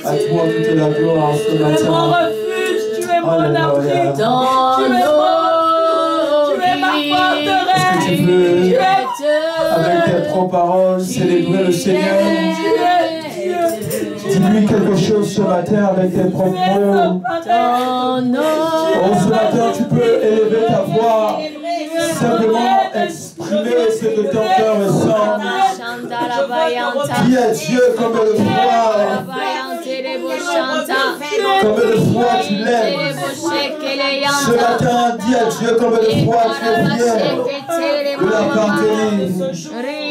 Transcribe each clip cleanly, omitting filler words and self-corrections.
À toi toute la gloire ce matin. Tu es mon refuge, tu es mon abri. Tu es ma forteresse. Est-ce que tu peux, avec tes propres paroles, célébrer le Seigneur? Dis-lui quelque chose ce matin avec tes propres mots. Oh, ce matin, tu peux élever ta voix, simplement exprimer ce que ton cœur ressent. Dis à Dieu comme le froid, tu l'aimes. Ce matin, dis à Dieu comme le froid, tu es fier de l'appartenir.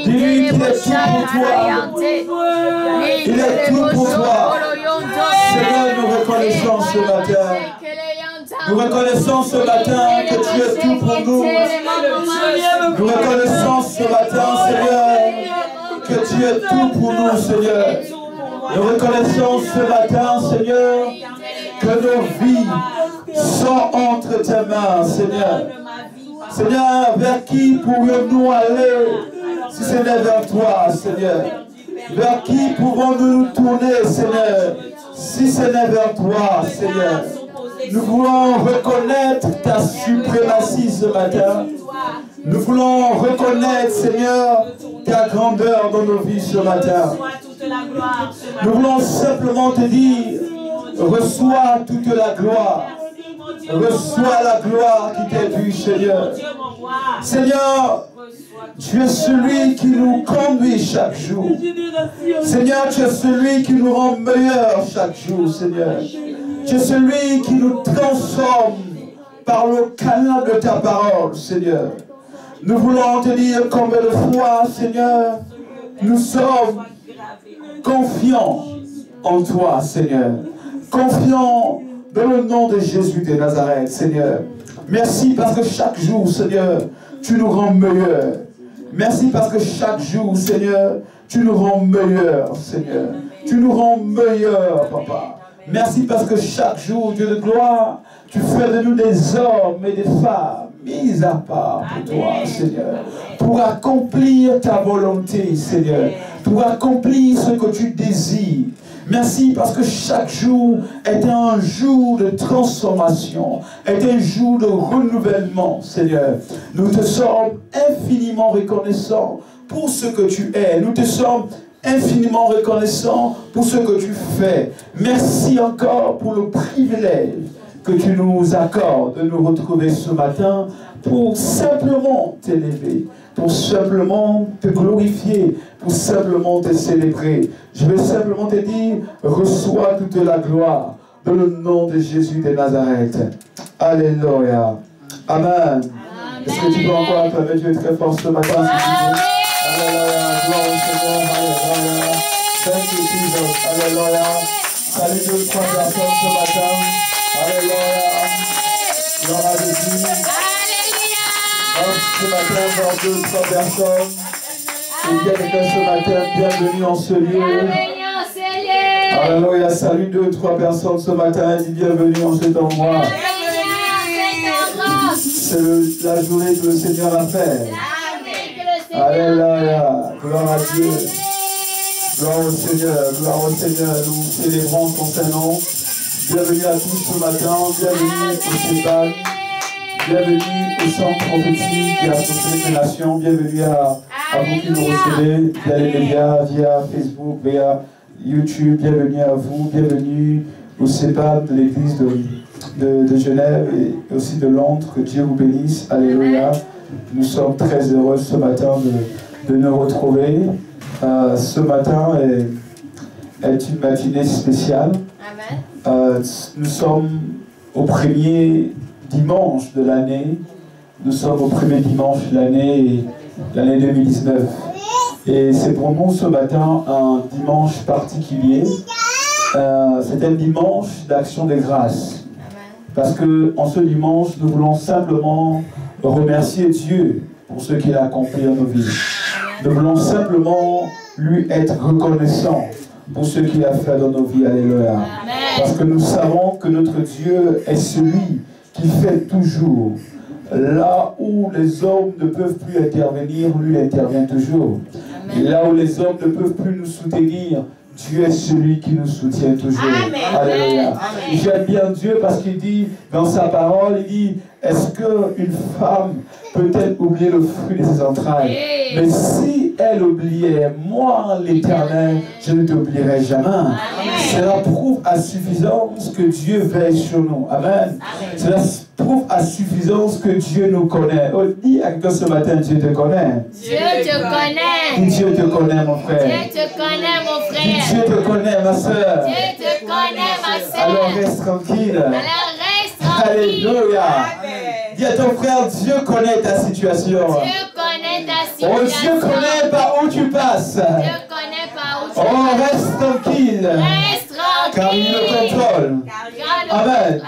Dis-lui qu'il est tout pour toi. Il est tout pour toi. Seigneur, nous reconnaissons ce matin. Nous reconnaissons ce matin que tu es tout pour nous. Nous reconnaissons ce matin, Seigneur, que tu es tout pour nous, Seigneur. Nous reconnaissons ce matin, Seigneur, que nos vies sont entre tes mains, Seigneur. Seigneur, vers qui pourrions-nous aller si ce n'est vers toi, Seigneur? Vers qui pouvons-nous nous tourner, Seigneur, si ce n'est vers toi, Seigneur? Nous voulons reconnaître ta suprématie ce matin. Nous voulons reconnaître, Seigneur, ta grandeur dans nos vies ce matin. Nous voulons simplement te dire, reçois toute la gloire. Reçois la gloire qui t'est due, Seigneur. Seigneur, tu es celui qui nous conduit chaque jour. Seigneur, tu es celui qui nous rend meilleurs chaque jour, Seigneur. Tu es celui qui nous transforme par le canal de ta parole, Seigneur. Nous voulons te dire combien de fois, Seigneur, nous sommes confiants en toi, Seigneur. Confiants dans le nom de Jésus de Nazareth, Seigneur. Merci parce que chaque jour, Seigneur, tu nous rends meilleurs. Merci parce que chaque jour, Seigneur, tu nous rends meilleurs, Seigneur. Tu nous rends meilleurs, Papa. Merci parce que chaque jour, Dieu de gloire, tu fais de nous des hommes et des femmes mis à part pour toi, Seigneur. Pour accomplir ta volonté, Seigneur. Pour accomplir ce que tu désires. Merci parce que chaque jour est un jour de transformation, est un jour de renouvellement, Seigneur. Nous te sommes infiniment reconnaissants pour ce que tu es. Nous te sommes infiniment reconnaissants pour ce que tu fais. Merci encore pour le privilège que tu nous accordes de nous retrouver ce matin pour simplement t'élever, pour simplement te glorifier, pour simplement te célébrer. Je vais simplement te dire, reçois toute la gloire dans le nom de Jésus de Nazareth. Alléluia. Amen. Est-ce que tu peux encore acclamer Dieu très fort ce matin? Alléluia. Gloire au Seigneur. Alléluia. Thank you, Jesus. Alléluia. Salut 2-3 personnes ce matin. Alléluia. Gloire à Jésus. Ce matin, voir 2-3 personnes. Et bien quelqu'un ce matin, bienvenue en ce lieu. Alléluia, salut 2-3 personnes ce matin, dis bienvenue en cet endroit. C'est la journée que le Seigneur a fait. Alléluia, gloire à Dieu. Gloire au Seigneur, nous célébrons son Saint-Nom. Bienvenue à tous ce matin, bienvenue au CEPAL. Bienvenue au centre prophétique et à toutes les nations. Bienvenue à vous qui nous recevez via les médias, via Facebook, via YouTube. Bienvenue à vous. Bienvenue au CEPAL de l'église de Genève et aussi de Londres. Que Dieu vous bénisse. Alléluia. Nous sommes très heureux ce matin de nous retrouver. Ce matin est une matinée spéciale. Nous sommes au premier dimanche de l'année. Nous sommes au premier dimanche de l'année 2019. Et c'est pour nous ce matin un dimanche particulier. C'est un dimanche d'action de grâce. Parce qu'en ce dimanche, nous voulons simplement remercier Dieu pour ce qu'il a accompli dans nos vies. Nous voulons simplement lui être reconnaissants pour ce qu'il a fait dans nos vies. Alléluia. Parce que nous savons que notre Dieu est celui qui fait toujours. Là où les hommes ne peuvent plus intervenir, lui il intervient toujours. Et là où les hommes ne peuvent plus nous soutenir, Dieu est celui qui nous soutient toujours. Alléluia. J'aime bien Dieu parce qu'il dit dans sa parole, il dit, est-ce qu'une femme peut-elle oublier le fruit de ses entrailles? Mais si elle oubliait, moi l'Éternel, je ne t'oublierai jamais. Cela prouve à suffisance que Dieu veille sur nous. Amen. Cela prouve à suffisance que Dieu nous connaît. Oh, dis à quelqu'un ce matin, Dieu te connaît. Dieu te connaît. Dieu te connaît, mon frère. Dieu te connaît, mon frère. Dieu te connaît, ma soeur. Dieu te connaît, ma soeur. Alors reste tranquille. Alors reste tranquille. Alléluia. Dis à ton frère, Dieu connaît ta situation. Dieu connaît ta situation. Oh, Dieu connaît par où tu passes. Dieu connaît par où tu passes. Oh, reste tranquille. Reste tranquille. Car il le contrôle. Amen.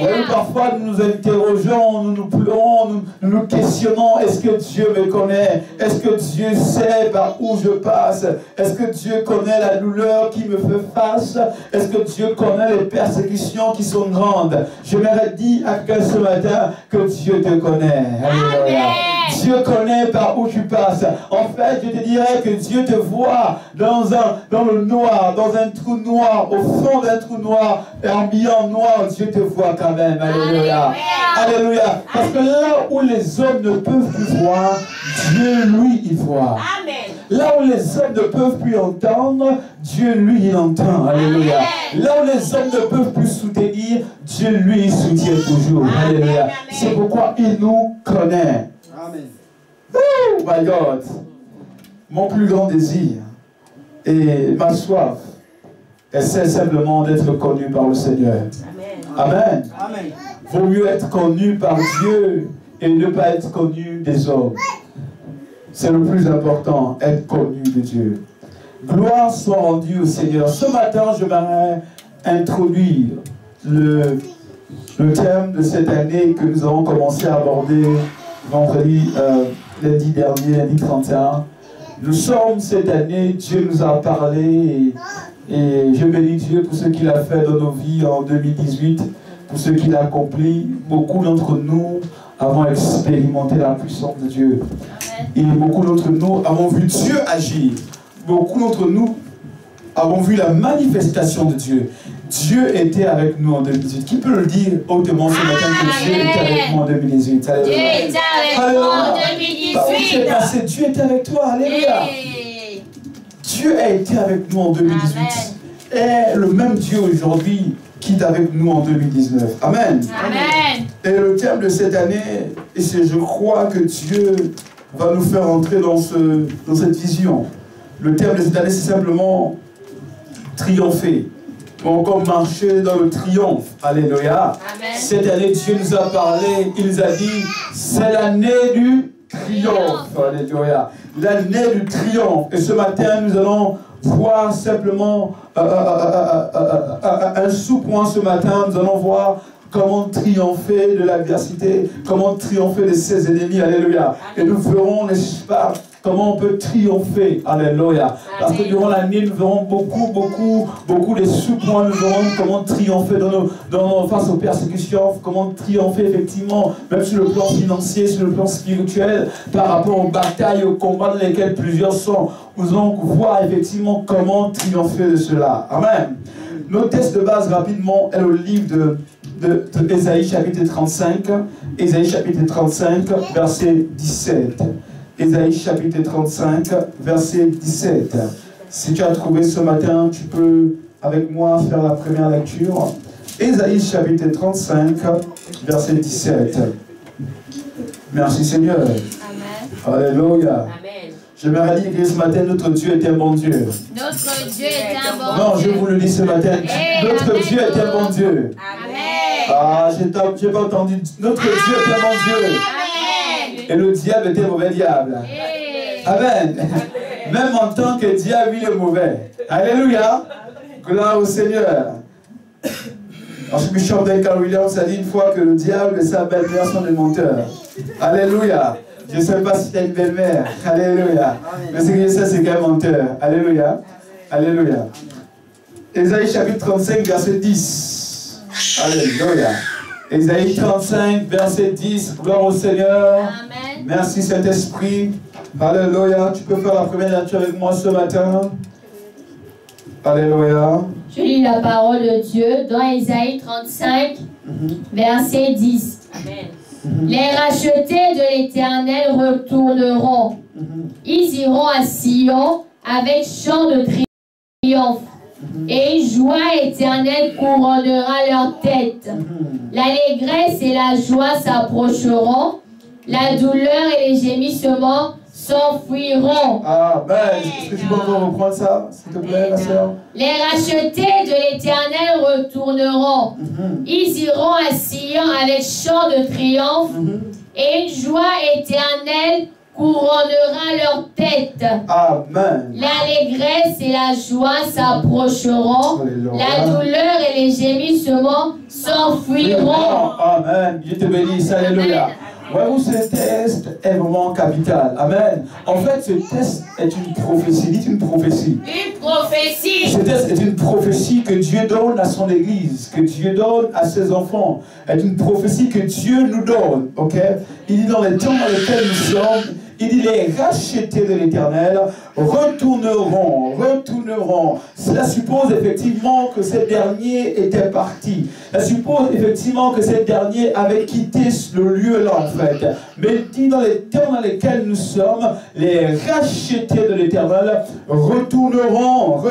Oui, parfois nous nous interrogeons, nous nous pleurons, nous nous questionnons, est-ce que Dieu me connaît? Est-ce que Dieu sait par où je passe? Est-ce que Dieu connaît la douleur qui me fait face? Est-ce que Dieu connaît les persécutions qui sont grandes? J'aimerais dire à quelqu'un ce matin que Dieu te connaît. Alléluia. Dieu connaît par où tu passes. En fait, je te dirais que Dieu te voit dans le noir, dans un trou noir, au fond d'un trou noir, ambiant noir, Dieu te voit quand même. Alléluia. Alléluia. Parce que là où les hommes ne peuvent plus voir, Dieu, lui, il voit. Amen. Là où les hommes ne peuvent plus entendre, Dieu, lui, il entend. Alléluia. Là où les hommes ne peuvent plus soutenir, Dieu, lui, il soutient toujours. Alléluia. C'est pourquoi il nous connaît. Amen. Oh my God. Mon plus grand désir et ma soif, c'est simplement d'être connu par le Seigneur. Amen. Amen. Vaut mieux être connu par Dieu et ne pas être connu des hommes. C'est le plus important, être connu de Dieu. Gloire soit rendue au Seigneur. Ce matin, je vais introduire le thème de cette année que nous avons commencé à aborder vendredi, lundi dernier, lundi 31. Nous sommes cette année, Dieu nous a parlé et je bénis Dieu pour ce qu'il a fait dans nos vies en 2018, pour ce qu'il a accompli. Beaucoup d'entre nous avons expérimenté la puissance de Dieu. Et beaucoup d'entre nous avons vu Dieu agir. Beaucoup d'entre nous avons vu la manifestation de Dieu. Dieu était avec nous en 2018. Qui peut le dire hautement ce matin que Dieu était avec moi en 2018? Alléluia. Dieu était avec moi en 2018. Par où tu es passé, Dieu était avec toi. Alléluia. Dieu a été avec nous en 2018. Et le même Dieu aujourd'hui qui est avec nous en 2019. Amen. Amen. Et le thème de cette année, et je crois que Dieu va nous faire entrer dans cette vision. Le thème de cette année, c'est simplement triompher. Ou encore marcher dans le triomphe. Alléluia. Amen. Cette année, Dieu nous a parlé, il nous a dit, c'est l'année du triomphe. Alléluia. L'année du triomphe. Et ce matin, nous allons voir simplement un sous-point ce matin. Nous allons voir comment triompher de l'adversité, comment triompher de ses ennemis. Alléluia. Et nous verrons, n'est-ce pas, comment on peut triompher. Alléluia. Parce que durant l'année, nous verrons beaucoup de sous-points. Nous verrons comment triompher face aux persécutions, comment triompher effectivement, même sur le plan financier, sur le plan spirituel, par rapport aux batailles, aux combats dans lesquels plusieurs sont. Nous allons voir effectivement comment triompher de cela. Amen. Notre texte de base rapidement est le livre de Ésaïe chapitre 35. Ésaïe chapitre 35, verset 17. Ésaïe chapitre 35, verset 17. Si tu as trouvé ce matin, tu peux avec moi faire la première lecture. Ésaïe chapitre 35, verset 17. Merci Seigneur. Amen. Alléluia. Amen. J'aimerais dire que ce matin, notre Dieu est un bon Dieu. Notre Dieu est un bon Dieu. Non, je vous le dis ce matin. Notre Dieu est un bon Dieu. Amen. Ah, j'ai pas entendu. Notre Dieu est un bon Dieu. Amen. Et le diable est un mauvais diable. Amen. Même en tant que diable, il est mauvais. Alléluia. Gloire au Seigneur. Archbishop Duncan Williams a dit une fois que le diable et sa belle-mère sont des menteurs. Alléluia. Je ne sais pas si tu as une belle-mère. Alléluia. Mais ce que je sais, c'est qu'un menteur. Alléluia. Alléluia. Ésaïe chapitre 35, verset 10. Alléluia. Ésaïe 35, verset 10. Gloire au Seigneur. Amen. Merci Saint-Esprit. Alléluia. Tu peux faire la première lecture avec moi ce matin. Alléluia. Je lis la parole de Dieu dans Ésaïe 35, verset 10. Amen. Les rachetés de l'Éternel retourneront. Ils iront à Sion avec chant de triomphe. Et une joie éternelle couronnera leur tête. L'allégresse et la joie s'approcheront. La douleur et les gémissements s'enfuiront. Amen. Est-ce que tu peux encore reprendre ça, s'il te plaît, ma soeur? Les rachetés de l'Éternel retourneront. Ils iront à Sion avec chant de triomphe. Et une joie éternelle couronnera leur tête. Amen. L'allégresse et la joie s'approcheront. La douleur et les gémissements s'enfuiront. Amen. Dieu te bénisse. Alléluia. Voyez-vous, ce test est vraiment capital. Amen. En fait, ce test est une prophétie. Dites une prophétie. Une prophétie. Ce test est une prophétie que Dieu donne à son Église, que Dieu donne à ses enfants. C'est une prophétie que Dieu nous donne. Ok? Il dit dans les temps dans lesquels nous sommes, il dit les rachetés de l'Éternel retourneront. Cela suppose effectivement que ces derniers étaient partis. Cela suppose effectivement que ces derniers avaient quitté le lieu là en fait. Mais il dit dans les temps dans lesquels nous sommes, les rachetés de l'Éternel retourneront.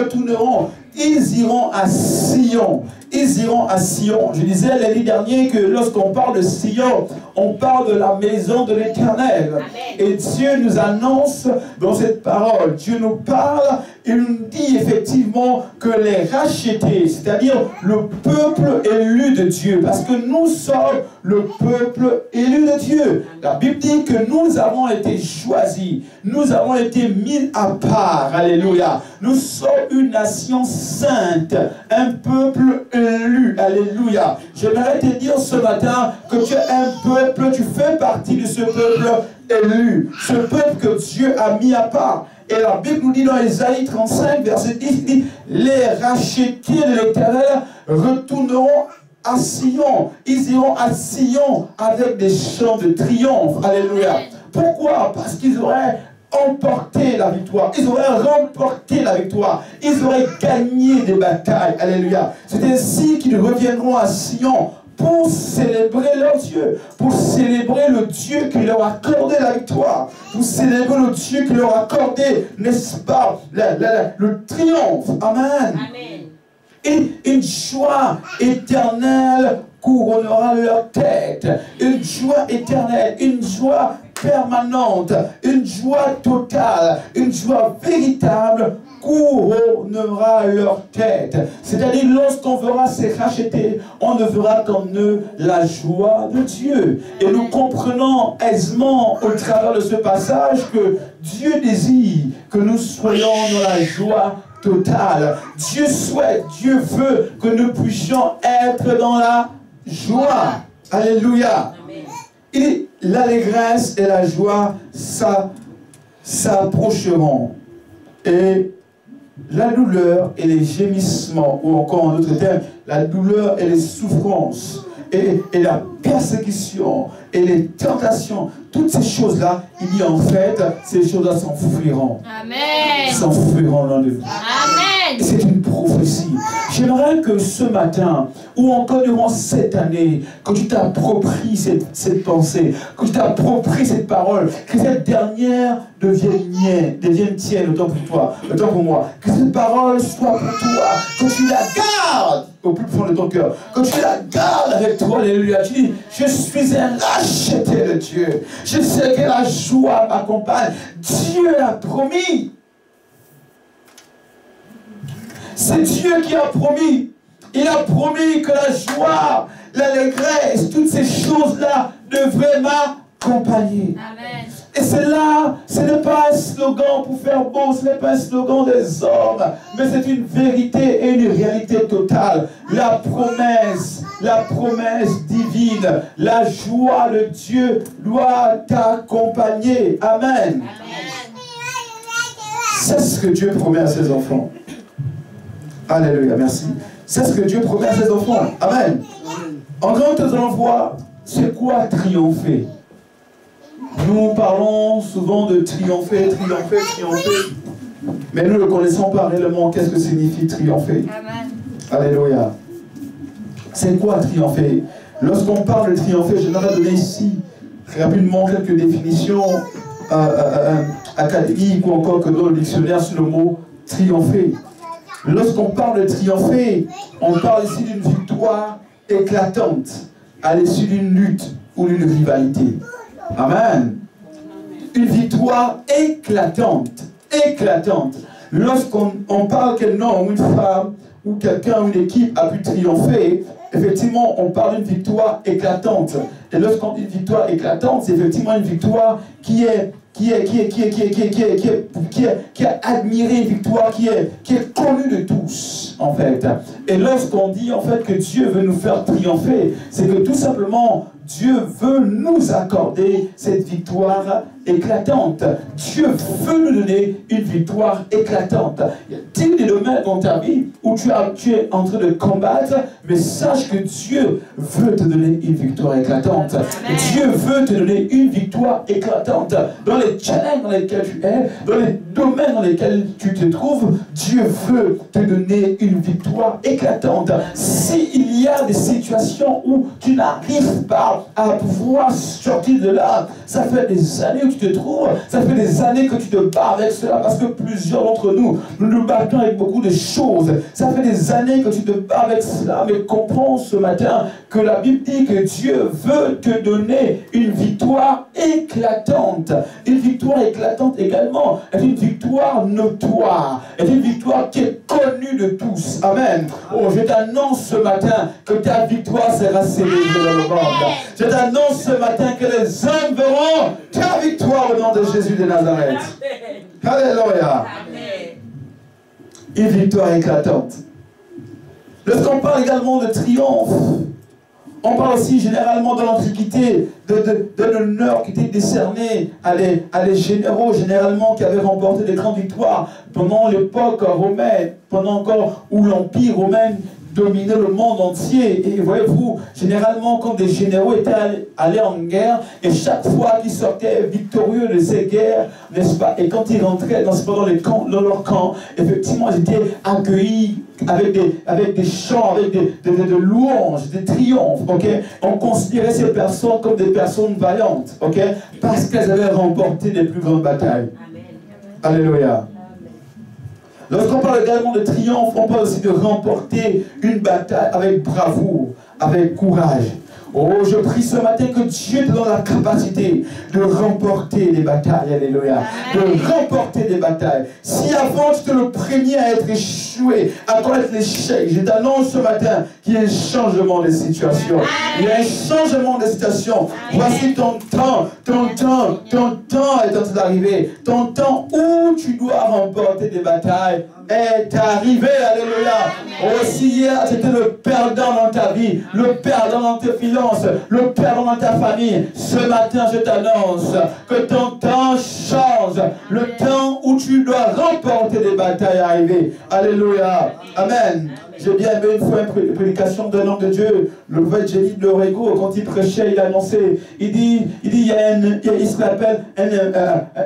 Ils iront à Sion. Je disais l'année dernière que lorsqu'on parle de Sion, on parle de la maison de l'Éternel. Et Dieu nous annonce dans cette parole, Dieu nous parle, il nous dit effectivement que les rachetés, c'est-à-dire le peuple élu de Dieu, parce que nous sommes le peuple élu de Dieu. La Bible dit que nous avons été choisis, nous avons été mis à part. Alléluia. Nous sommes une nation sainte, un peuple élu. Alléluia. J'aimerais te dire ce matin que tu es un peuple, tu fais partie de ce peuple élu, ce peuple que Dieu a mis à part. Et la Bible nous dit dans Ésaïe 35, verset 10, il dit, les rachetés de l'Éternel retourneront à Sion. Ils iront à Sion avec des chants de triomphe. Alléluia. Pourquoi? Parce qu'ils auraient emporté la victoire. Ils auraient remporté la victoire. Ils auraient gagné des batailles. Alléluia. C'est ainsi qu'ils reviendront à Sion pour célébrer leur Dieu, pour célébrer le Dieu qui leur a accordé la victoire, pour célébrer le Dieu qui leur a accordé, n'est-ce pas, le triomphe. Amen. Amen. Et une joie éternelle couronnera leur tête. Une joie éternelle, une joie permanente, une joie totale, une joie véritable couronnera leur tête. C'est-à-dire, lorsqu'on verra ces rachetés, on ne verra qu'en eux la joie de Dieu. Et nous comprenons aisément au travers de ce passage que Dieu désire que nous soyons dans la joie totale. Dieu souhaite, Dieu veut que nous puissions être dans la joie. Alléluia. Et l'allégresse et la joie s'approcheront. Et la douleur et les gémissements, ou encore en d'autres termes, la douleur et les souffrances, et la persécution, et les tentations, toutes ces choses-là, il dit en fait, ces choses-là s'enfuiront. Amen. S'enfuiront loin de vous. Amen. C'est une prophétie. J'aimerais que ce matin, ou encore durant cette année, que tu t'appropries cette pensée, que tu t'appropries cette parole, que cette dernière devienne tienne, autant pour toi, autant pour moi. Que cette parole soit pour toi, que tu la gardes au plus profond de ton cœur, que tu la gardes avec toi. Alléluia. Tu dis, je suis un racheté de Dieu. Je sais que la joie m'accompagne. Dieu l'a promis. C'est Dieu qui a promis. Il a promis que la joie, l'allégresse, toutes ces choses-là devraient m'accompagner. Amen. Et c'est là, ce n'est pas un slogan pour faire beau, ce n'est pas un slogan des hommes, mais c'est une vérité et une réalité totale. La promesse divine, la joie de Dieu doit t'accompagner. Amen. Amen. C'est ce que Dieu promet à ses enfants. Alléluia, merci. C'est ce que Dieu promet à ses enfants. Amen. En grand, nous allons voir, c'est quoi triompher? Nous parlons souvent de triompher, triompher, triompher. Mais nous ne connaissons pas réellement qu'est-ce que signifie triompher. Amen. Alléluia. C'est quoi triompher? Lorsqu'on parle de triompher, je vais donner ici rapidement quelques définitions académiques ou encore que dans le dictionnaire sur le mot triompher. Lorsqu'on parle de triompher, on parle ici d'une victoire éclatante à l'issue d'une lutte ou d'une rivalité. Amen. Une victoire éclatante. Éclatante. Lorsqu'on parle qu'un homme ou une femme ou quelqu'un ou une équipe a pu triompher, effectivement, on parle d'une victoire éclatante. Et lorsqu'on dit une victoire éclatante, c'est effectivement une victoire qui est admirée, une victoire qui est connue de tous, en fait. Et lorsqu'on dit, en fait, que Dieu veut nous faire triompher, c'est que tout simplement, Dieu veut nous accorder cette victoire éclatante. Dieu veut nous donner une victoire éclatante. Il y a des domaines dans ta vie où tu es en train de combattre, mais sache que Dieu veut te donner une victoire éclatante. Dieu veut te donner une victoire éclatante. Dans les challenges dans lesquels tu es, dans les domaines dans lesquels tu te trouves, Dieu veut te donner une victoire éclatante. S'il y a des situations où tu n'arrives pas à pouvoir sortir de là, ça fait des années où tu te trouves, ça fait des années que tu te bats avec cela, parce que plusieurs d'entre nous, nous nous battons avec beaucoup de choses. Ça fait des années que tu te bats avec cela, mais comprends ce matin que la Bible dit que Dieu veut te donner une victoire éclatante. Une victoire éclatante également est une victoire notoire, est une victoire qui est connue de tous. Amen. Oh, je t'annonce ce matin que ta victoire sera célébrée dans le monde. Je t'annonce ce matin que les hommes verront ta victoire au nom de Jésus de Nazareth. Alléluia. Une victoire éclatante. Lorsqu'on parle également de triomphe, on parle aussi généralement dans l'Antiquité d'un honneur qui était décerné à les généraux, généralement qui avaient remporté des grandes victoires pendant l'époque romaine, pendant encore où l'Empire romain dominait le monde entier. Et voyez-vous, généralement, quand des généraux étaient allés en guerre, et chaque fois qu'ils sortaient victorieux de ces guerres, n'est-ce pas, et quand ils rentraient dans leur camp, effectivement, ils étaient accueillis avec des chants, avec des louanges, des triomphes, ok? On considérait ces personnes comme des personnes vaillantes, ok? Parce qu'elles avaient remporté les plus grandes batailles. Amen. Alléluia. Lorsqu'on parle également de triomphe, on parle aussi de remporter une bataille avec bravoure, avec courage. Oh, je prie ce matin que Dieu te donne la capacité de remporter des batailles, alléluia, de remporter des batailles. Si avant tu étais le premier à être échoué, à connaître l'échec, je t'annonce ce matin qu'il y a un changement de situation. Il y a un changement de situation. Voici ton temps est en train d'arriver. Ton temps où tu dois remporter des batailles est arrivé, alléluia. Aussi hier, c'était le perdant dans ta vie, le perdant dans tes finances, le perdant dans ta famille. Ce matin, je t'annonce que ton temps change. Le temps où tu dois remporter des batailles est arrivé. Alléluia. Amen. J'ai bien aimé une fois une prédication d'un homme de Dieu, le prophète Génie de l'Orego, quand il prêchait, il annonçait, il dit il y a ce qu'on appelle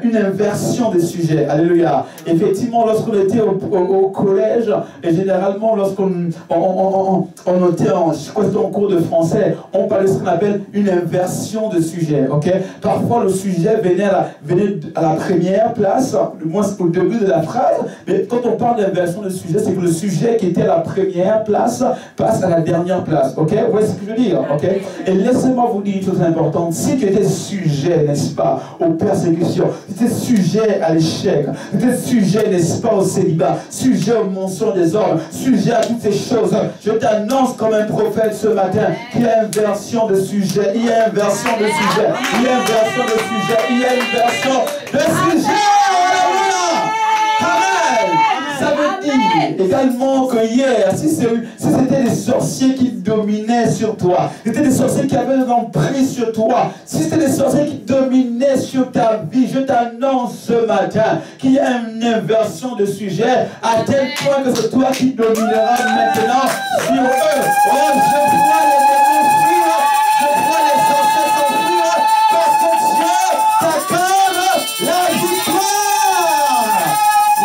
une inversion des sujets. Alléluia. Effectivement, lorsqu'on était au collège, et généralement lorsqu'on était en cours de français, on parlait de ce qu'on appelle une inversion de sujet. Okay? Parfois, le sujet venait à la première place, du moins au début de la phrase, mais quand on parle d'inversion de sujet, c'est que le sujet qui était à la première place passe à la dernière place. Ok? Vous voyez ce que je veux dire? Ok? Et laissez-moi vous dire une chose importante. Si tu étais sujet, n'est-ce pas, aux persécutions, si tu étais sujet à l'échec, si tu étais sujet, n'est-ce pas, au célibat, sujet au mensonge des hommes, sujet à toutes ces choses, je t'annonce comme un prophète ce matin qu'il y a une version de sujet, il y a une version de sujet, il y a une version de sujet, il y a une version de sujet. Amen. Ça veut dit également que hier, si c'était des sorciers qui dominaient sur toi, c'était des sorciers qui avaient l'emprise sur toi, si c'était des sorciers qui dominaient sur ta vie, je t'annonce ce matin qu'il y a une inversion de sujet à tel point que c'est toi qui domineras maintenant sur eux. Oh, je vois les démons fuir, je vois les sorciers s'enfuir, parce que Dieu t'accorde la victoire.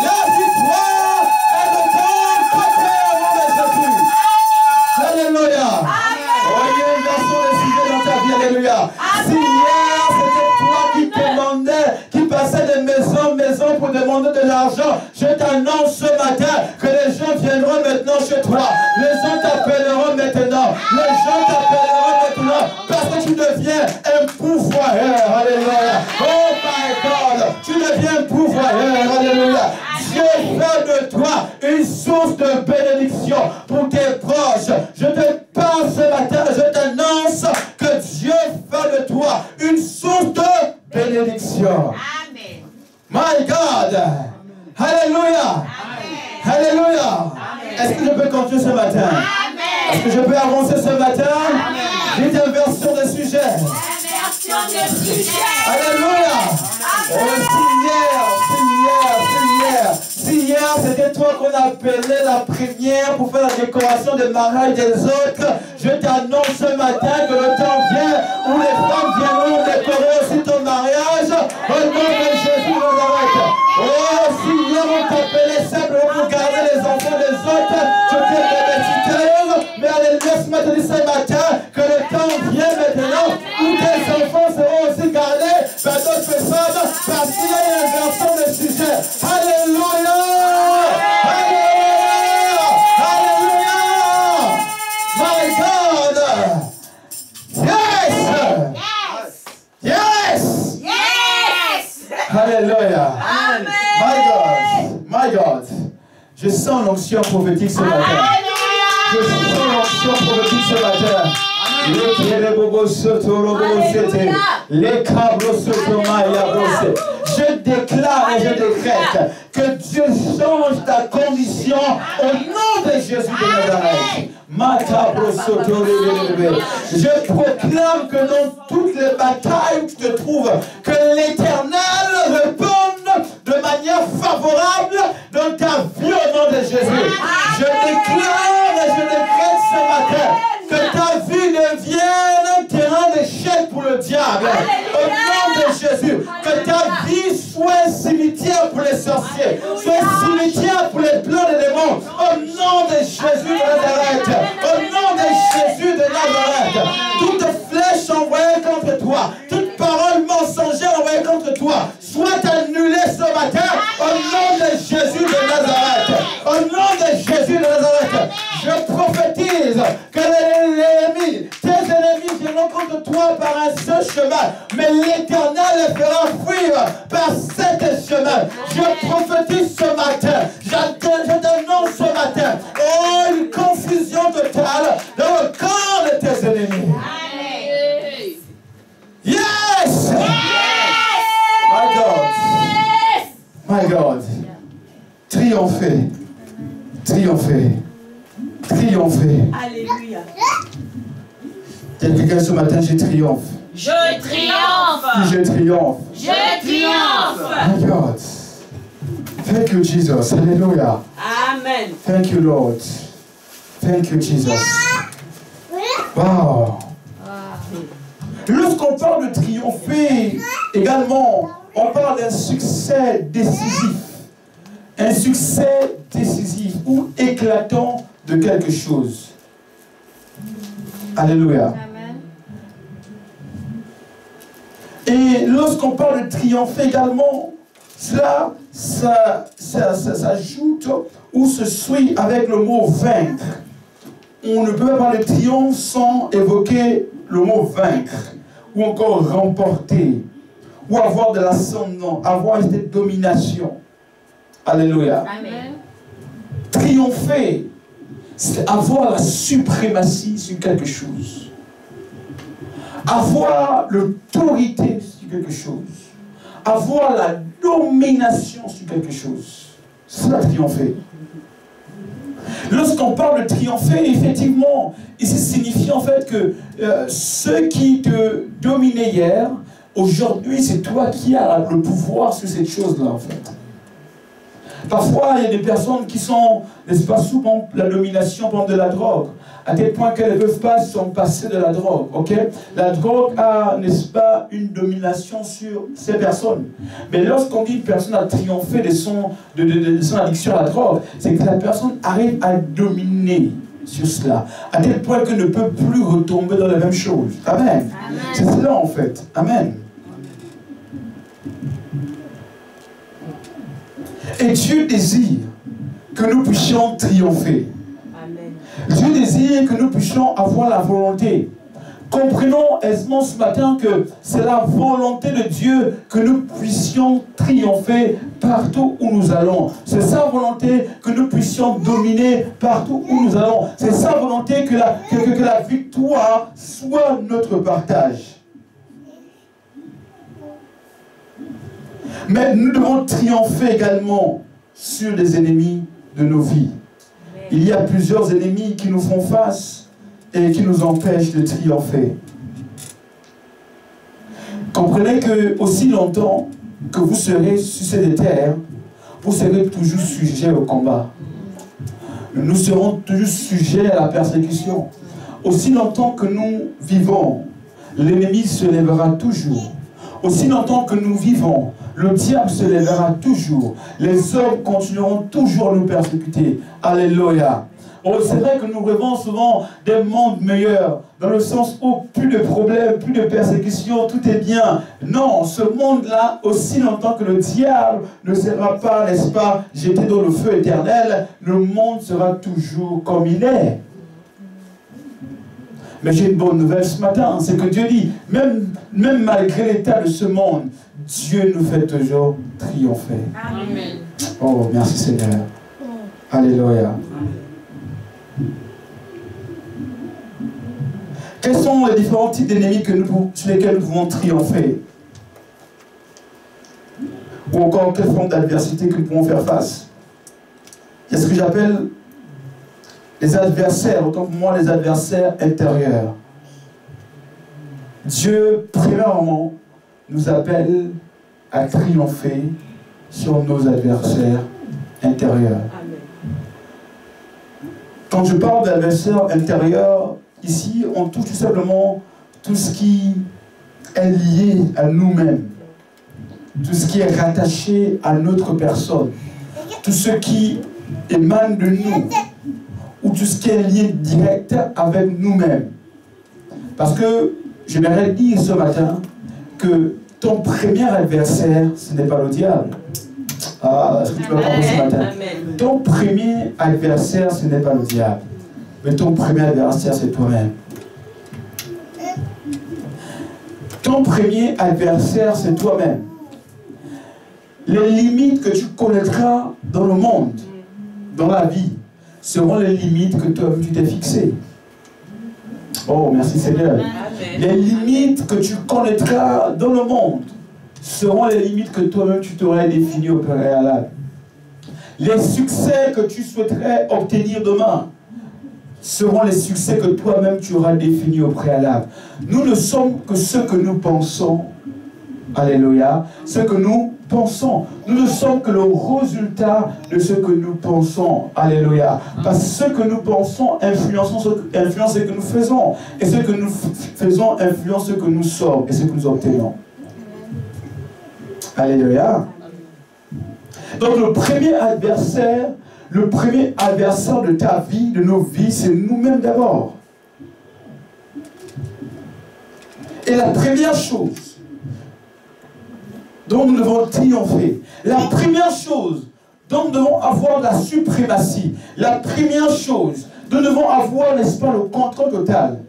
La victoire est de ton côté au nom de Jésus. Alléluia. Oh, il y a une version de sujet dans ta vie. Alléluia. Si hier c'était toi qui demandais, qui passais de maison en maison pour demander de l'argent, je t'annonce ce matin que les gens viendront maintenant chez toi. Les gens t'appelleront maintenant. Les gens t'appelleront maintenant parce que tu deviens un pourvoyeur. Alléluia. Oh my God. Tu deviens un pourvoyeur. Alléluia. Dieu fait de toi une source de bénédiction pour tes proches. Je te parle ce matin, je t'annonce que Dieu fait de toi une source de bénédiction. Amen. My God. Alléluia. Alléluia. Est-ce que je peux continuer ce matin? Est-ce que je peux avancer ce matin? J'ai une version de sujet. Alléluia. Si hier c'était toi qu'on appelait la première pour faire la décoration de mariage des autres, je t'annonce ce matin que le temps vient où les femmes viendront décorer aussi ton mariage au nom de Jésus de Nazareth. Oh, si hier on t'appelait simplement pour garder les enfants des autres, je t'ai bénéficié, mais allez, laisse-moi te dire ce matin que le temps vient maintenant où tes enfants seront aussi gardés par d'autres femmes parce qu'il y a une inversion de sujet. Alléluia! Alléluia! Alléluia! My God! Yes! Yes! Yes! Alléluia! Amen! My God! Je sens l'onction prophétique ce matin. Je sens l'onction prophétique ce matin. Je déclare et je décrète que Dieu change ta condition au nom de Jésus de Nazareth. Je proclame que dans toutes les batailles où tu te trouves, que l'Éternel réponde de manière favorable dans ta vie au nom de Jésus. Je déclare et je décrète ce matin que ta vie devienne un terrain d'échec pour le diable. Au nom de Jésus, que ta vie soit un cimetière pour les sorciers, soit un cimetière pour les plans des démons. Au nom de Jésus de Nazareth, au nom de Jésus de Nazareth, toute flèche envoyée contre toi, toute parole mensongère envoyée contre toi, soit annulée ce matin au nom de Jésus de Nazareth. Au nom de Jésus de Nazareth, je prophétise que tes ennemis viendront contre toi par un seul chemin, mais l'Éternel les fera fuir par sept chemins. Je prophétise ce matin, je t'annonce ce matin, oh, une confusion totale dans le corps de tes ennemis. Yes! My God! My God! Triompher! Triompher! Triompher! Alléluia! Il y a quelqu'un ce matin, je triomphe. Je triomphe! Je triomphe. Je triomphe! My God! Thank you, Jesus. Hallelujah. Amen. Thank you, Lord. Thank you, Jesus. Wow. Lorsqu'on parle de triompher, également, on parle d'un succès décisif. Un succès décisif ou éclatant de quelque chose. Alléluia. Et lorsqu'on parle de triompher également, cela s'ajoute ou se suit avec le mot vaincre. On ne peut pas parler de triomphe sans évoquer le mot vaincre, ou encore remporter, ou avoir de l'ascendant, avoir cette domination. Alléluia. Amen. Triompher, c'est avoir la suprématie sur quelque chose. Avoir l'autorité sur quelque chose. Avoir la domination sur quelque chose. cela triompher. Lorsqu'on parle de triompher, effectivement, ici signifie en fait que ceux qui te dominaient hier, aujourd'hui, c'est toi qui as le pouvoir sur cette chose-là, en fait. Parfois, il y a des personnes qui sont, n'est-ce pas, sous la domination de la drogue, à tel point qu'elles ne peuvent pas s'en passer de la drogue, ok? La drogue a, n'est-ce pas, une domination sur ces personnes. Mais lorsqu'on dit une personne a triomphé de son addiction à la drogue, c'est que la personne arrive à dominer sur cela, à tel point qu'elle ne peut plus retomber dans la même chose. Amen. C'est cela en fait. Amen. Et Dieu désire que nous puissions triompher. Amen. Dieu désire que nous puissions avoir la volonté. Comprenons aisément ce matin que c'est la volonté de Dieu que nous puissions triompher partout où nous allons. C'est sa volonté que nous puissions dominer partout où nous allons. C'est sa volonté que la victoire soit notre partage. Mais nous devons triompher également sur les ennemis de nos vies. Il y a plusieurs ennemis qui nous font face et qui nous empêchent de triompher. Comprenez que aussi longtemps que vous serez sur cette terre, vous serez toujours sujet au combat. Nous serons toujours sujets à la persécution. Aussi longtemps que nous vivons, l'ennemi se lèvera toujours. Aussi longtemps que nous vivons, le diable se lèvera toujours. Les hommes continueront toujours à nous persécuter. Alléluia. Oh, c'est vrai que nous rêvons souvent d'un monde meilleur, dans le sens où plus de problèmes, plus de persécutions, tout est bien. Non, ce monde-là, aussi longtemps que le diable ne sera pas, n'est-ce pas, jeté dans le feu éternel, le monde sera toujours comme il est. Mais j'ai une bonne nouvelle ce matin, c'est que Dieu dit, même malgré l'état de ce monde, Dieu nous fait toujours triompher. Amen. Oh, merci Seigneur. Alléluia. Quels sont les différents types d'ennemis sur lesquels nous pouvons triompher? Ou encore, quelle forme d'adversité que nous pouvons faire face? Il y a ce que j'appelle les adversaires, autant pour moi les adversaires intérieurs. Dieu, premièrement, nous appelle à triompher sur nos adversaires intérieurs. Quand je parle d'adversaires intérieurs, ici, on touche tout simplement tout ce qui est lié à nous-mêmes, tout ce qui est rattaché à notre personne, tout ce qui émane de nous, ou tout ce qui est lié direct avec nous-mêmes. Parce que j'aimerais dire ce matin que ton premier adversaire, ce n'est pas le diable. Ah, est-ce que tu vas parler ce matin? Amen. Ton premier adversaire, ce n'est pas le diable. Mais ton premier adversaire, c'est toi-même. Ton premier adversaire, c'est toi-même. Les limites que tu connaîtras dans le monde, dans la vie, seront les limites que toi-même tu t'es fixées. Oh, merci Seigneur. Amen. Les limites que tu connaîtras dans le monde seront les limites que toi-même tu t'aurais définies au préalable. Les succès que tu souhaiterais obtenir demain seront les succès que toi-même tu auras définis au préalable. Nous ne sommes que ce que nous pensons. Alléluia. Ce que nous pensons. Nous ne sommes que le résultat de ce que nous pensons. Alléluia. Parce que ce que nous pensons influence ce que nous faisons. Et ce que nous faisons influence ce que nous sommes et ce que nous obtenons. Alléluia. Donc le premier adversaire de ta vie, de nos vies, c'est nous-mêmes d'abord. Et la première chose dont nous devons triompher, la première chose dont nous devons avoir la suprématie, la première chose dont nous devons avoir, n'est-ce pas, le contrôle total,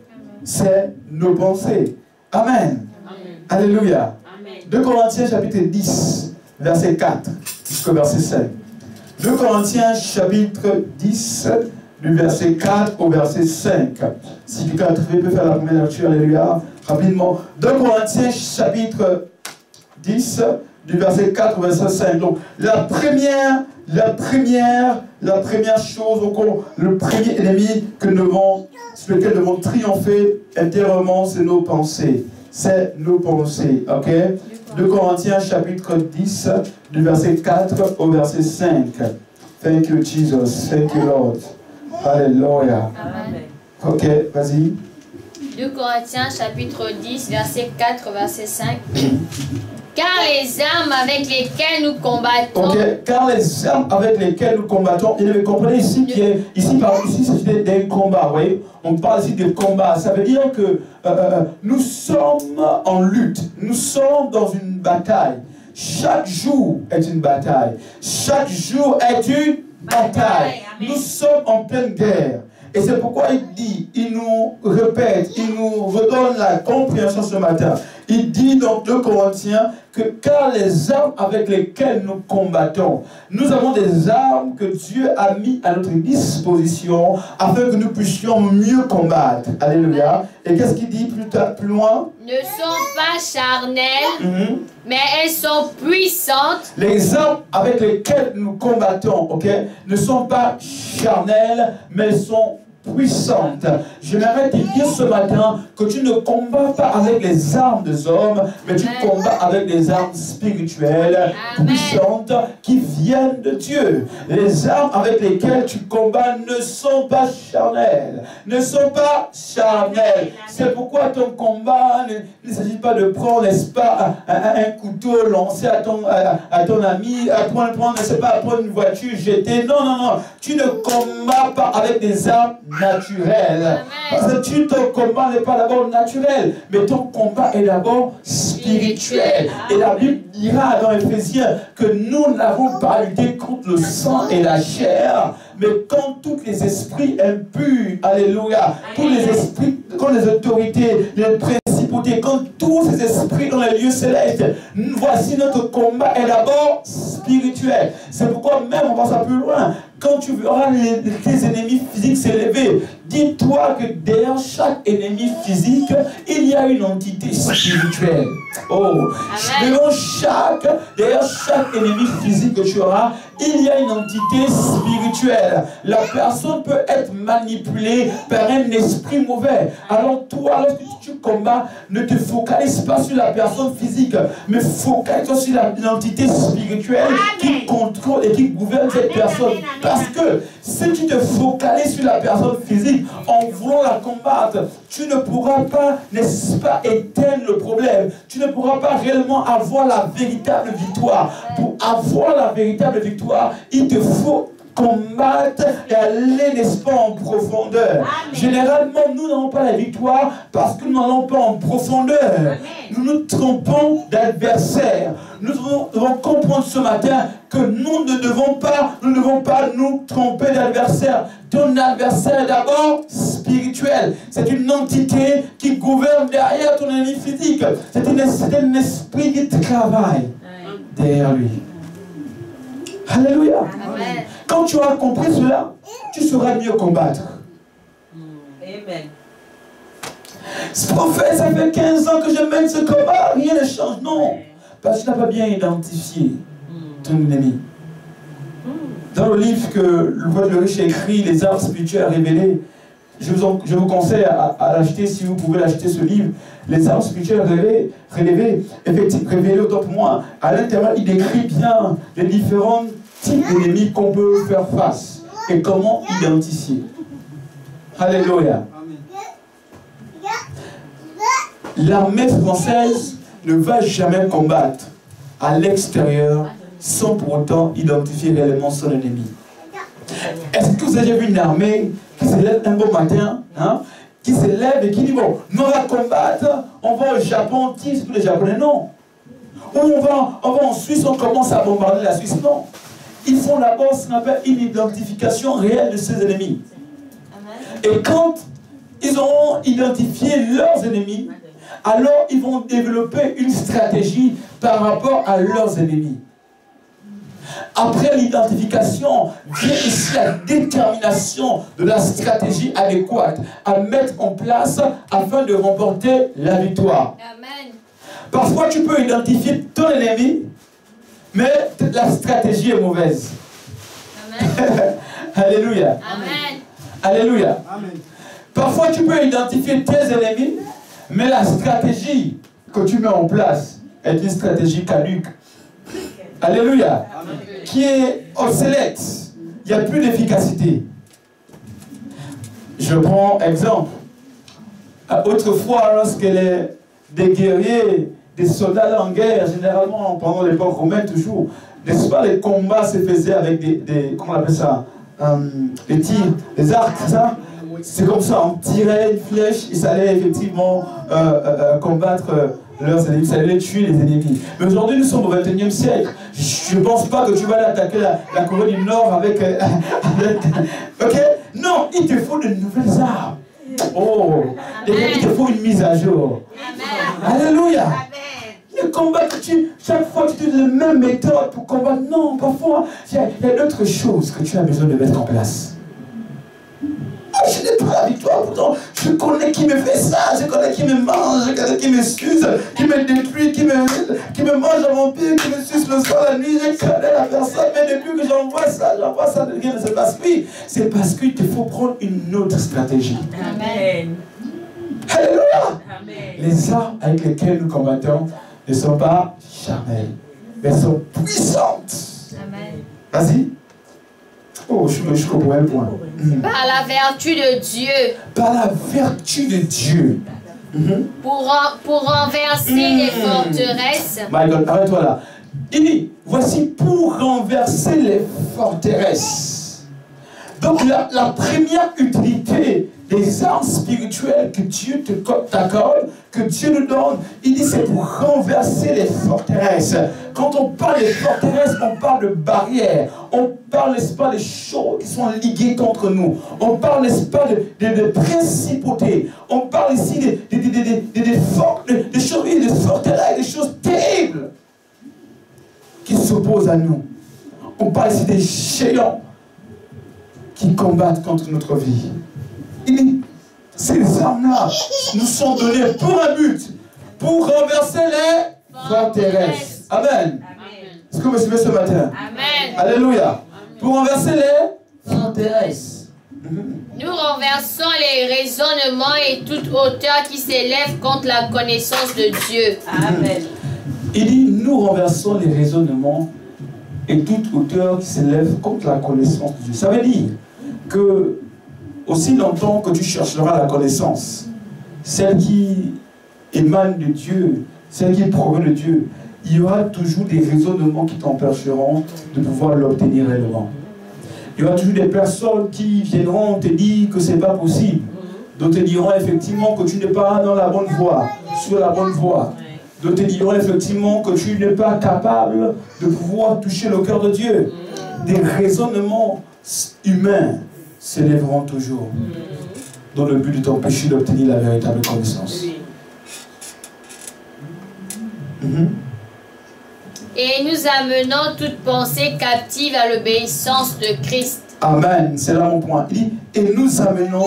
c'est nos pensées. Amen. Amen. Alléluia. Amen. 2 Corinthiens chapitre 10, verset 4 jusqu'au verset 5. 2 Corinthiens chapitre 10, du verset 4 au verset 5. Si quelqu'un a trouvé, peut faire la première lecture, alléluia, rapidement. 2 Corinthiens chapitre 10, du verset 4 au verset 5. Donc, la première chose, le premier ennemi sur lequel nous devons triompher intérieurement, c'est nos pensées. C'est nos pensées, ok? 2 Corinthiens chapitre 10, du verset 4 au verset 5. Thank you, Jesus. Thank you, Lord. Alléluia. Amen. Ok, vas-y. 2 Corinthiens chapitre 10, verset 4, verset 5. Car les armes avec lesquelles nous combattons. Ok, car les armes avec lesquelles nous combattons, et vous comprenez ici ici c'est des combats, oui. On parle ici de combats. Ça veut dire que nous sommes en lutte, nous sommes dans une bataille. Chaque jour est une bataille. Chaque jour est une bataille. Nous sommes en pleine guerre. Et c'est pourquoi il nous répète, il nous redonne la compréhension ce matin. Il dit dans 2 Corinthiens que car les armes avec lesquelles nous combattons, nous avons des armes que Dieu a mis à notre disposition afin que nous puissions mieux combattre. Alléluia. Et qu'est-ce qu'il dit plus loin? Ne sont pas charnelles, mais elles sont puissantes. Les armes avec lesquelles nous combattons, ok, ne sont pas charnelles, mais elles sont puissante. J'aimerais te dire ce matin que tu ne combats pas avec les armes des hommes, mais tu combats avec des armes spirituelles, puissantes, qui viennent de Dieu. Les armes avec lesquelles tu combats ne sont pas charnelles. Ne sont pas charnelles. C'est pourquoi ton combat ne s'agit pas de prendre, n'est-ce pas, un couteau lancé à ton ami, à prendre, ne sais pas, à prendre une voiture jetée. Non, non, non. Tu ne combats pas avec des armes naturel. Parce que ton combat n'est pas d'abord naturel, mais ton combat est d'abord spirituel. Et la Bible dira dans Éphésiens que nous n'avons pas lutté contre le sang et la chair, mais contre tous les esprits impurs. Alléluia. Tous les esprits, contre les autorités, les principautés, contre tous ces esprits dans les lieux célestes. Voici notre combat est d'abord spirituel. C'est pourquoi même on va ça plus loin. Quand tu verras tes ennemis physiques s'élever, dis-toi que derrière chaque ennemi physique, il y a une entité spirituelle. Oh, derrière chaque ennemi physique que tu auras, il y a une entité spirituelle. La personne peut être manipulée par un esprit mauvais. Alors toi, lorsque tu combats, ne te focalise pas sur la personne physique, mais focalise-toi sur l'entité spirituelle qui contrôle et qui gouverne cette personne. Parce que si tu te focalises sur la personne physique en voulant la combattre, tu ne pourras pas, n'est-ce pas, éteindre le problème. Tu ne pourras pas réellement avoir la véritable victoire. Pour avoir la véritable victoire, il te faut combattre et aller, n'est-ce pas, en profondeur. Amen. Généralement, nous n'avons pas la victoire parce que nous n'allons pas en profondeur. Amen. Nous nous trompons d'adversaire. Nous devons comprendre ce matin que nous ne devons pas nous tromper d'adversaire. Ton adversaire est d'abord spirituel. C'est une entité qui gouverne derrière ton ennemi physique. C'est un esprit qui travaille derrière lui. Alléluia. Amen. Quand tu auras compris cela, tu sauras mieux combattre. Amen. Ce prophète, ça fait 15 ans que je mène ce combat, rien ne change. Non, parce que tu n'as pas bien identifié ton ennemi. Dans le livre que le riche a écrit, Les armes spirituelles révélées, je vous conseille à l'acheter si vous pouvez l'acheter ce livre. Les armes spirituelles révélées autant pour moi. À l'intérieur, il décrit bien les différents types d'ennemis qu'on peut faire face et comment identifier. Alléluia. L'armée française ne va jamais combattre à l'extérieur sans pour autant identifier réellement son ennemi. Est-ce que vous avez vu une armée qui se lève un beau matin, qui se lève et qui dit, bon, nous on va combattre, on va au Japon, c'est tous les Japonais? Non. Ou on va en Suisse, on commence à bombarder la Suisse? Non. Ils font d'abord ce qu'on appelle une identification réelle de ses ennemis. Et quand ils auront identifié leurs ennemis, alors ils vont développer une stratégie par rapport à leurs ennemis. Après l'identification, vient ici la détermination de la stratégie adéquate à mettre en place afin de remporter la victoire. Amen. Parfois, tu peux identifier ton ennemi Mais la stratégie est mauvaise. Amen. Alléluia. Amen. Alléluia. Amen. Parfois, tu peux identifier tes ennemis, mais la stratégie que tu mets en place est une stratégie caduque. Alléluia. Amen. Qui est obsolète. Il n'y a plus d'efficacité. Je prends exemple. Autrefois, lorsque des guerriers, des soldats en guerre, généralement pendant l'époque romaine toujours, n'est-ce pas, les combats se faisaient avec des comment on appelle ça, les tirs, les arcs, c'est ça? C'est comme ça, on tirait une flèche, ils allaient effectivement combattre leurs ennemis, ils allaient tuer les ennemis. Mais aujourd'hui, nous sommes au XXIe siècle. Je ne pense pas que tu vas aller attaquer la Corée du Nord avec... ok? Non, il te faut de nouvelles armes. Oh, il te faut une mise à jour. Amen. Alléluia. Le combat que chaque fois que tu utilises la même méthode pour combattre, non, parfois, il y a d'autres choses que tu as besoin de mettre en place. Je n'ai pas la victoire, pourtant je connais qui me fait ça, je connais qui me mange, je connais qui me suce, qui me détruit, qui me mange à mon pied, qui me suce le soir, la nuit, je connais la personne, mais depuis que j'envoie ça, rien ne se passe. Oui, c'est parce qu'il te faut prendre une autre stratégie. Amen. Alléluia. Amen. Les armes avec lesquelles nous combattons ne sont pas charnelles, mais sont puissantes. Amen. Vas-y. Oh, je comprends le point. Par la vertu de Dieu. Par la vertu de Dieu. Pour renverser les forteresses. My God, arrête-toi là. Il dit, voici pour renverser les forteresses. Donc la première utilité des armes spirituelles que Dieu t'accorde, que Dieu nous donne, il dit c'est pour renverser les forteresses. Quand on parle des forteresses, on parle de barrières. On parle, n'est-ce pas, des choses qui sont liguées contre nous. On parle, n'est-ce pas, de principautés. On parle ici des choses, des forteresses, des choses terribles qui s'opposent à nous. On parle ici des géants qui combattent contre notre vie. Il dit, ces armes-là nous sont données pour un but, pour renverser les forteresses. Amen. Est-ce que vous me suivez ce matin? Amen. Alléluia. Amen. Pour renverser les forteresses. Nous renversons les raisonnements et toute hauteur qui s'élève contre la connaissance de Dieu. Amen. Il dit, nous renversons les raisonnements et toute hauteur qui s'élève contre la connaissance de Dieu. Ça veut dire que aussi longtemps que tu chercheras la connaissance, celle qui émane de Dieu, celle qui provient de Dieu, il y aura toujours des raisonnements qui t'empêcheront de pouvoir l'obtenir réellement. Il y aura toujours des personnes qui viendront te dire que ce n'est pas possible. D'autres te diront effectivement que tu n'es pas dans la bonne voie, sur la bonne voie. D'autres te diront effectivement que tu n'es pas capable de pouvoir toucher le cœur de Dieu. Des raisonnements humains s'élèveront toujours dans le but de t'empêcher d'obtenir la véritable connaissance. Et nous amenons toute pensée captive à l'obéissance de Christ. Amen, c'est là mon point. Il dit, et nous amenons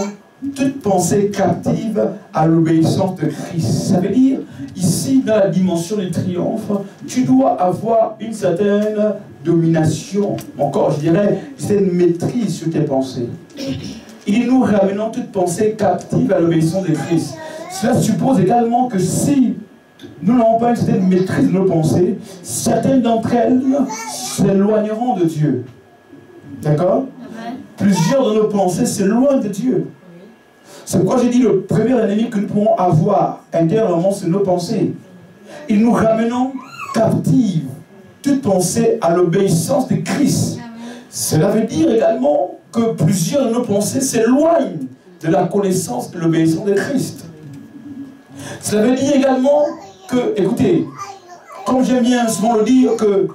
toute pensée captive à l'obéissance de Christ. Ça veut dire, ici, dans la dimension du triomphe, tu dois avoir une certaine domination, encore je dirais, c'est une maîtrise sur tes pensées. Il dit, nous ramenons toute pensée captive à l'obéissance de Christ. Cela suppose également que si nous n'avons pas une certaine maîtrise de nos pensées, certaines d'entre elles s'éloigneront de Dieu. D'accord? Plusieurs de nos pensées s'éloignent de Dieu. C'est pourquoi j'ai dit le premier ennemi que nous pouvons avoir intérieurement, c'est nos pensées. Et nous ramenons captives toute pensée à l'obéissance de Christ. Cela veut dire également que plusieurs de nos pensées s'éloignent de la connaissance de l'obéissance de Christ. Cela veut dire également que, écoutez, comme j'aime bien souvent le dire, que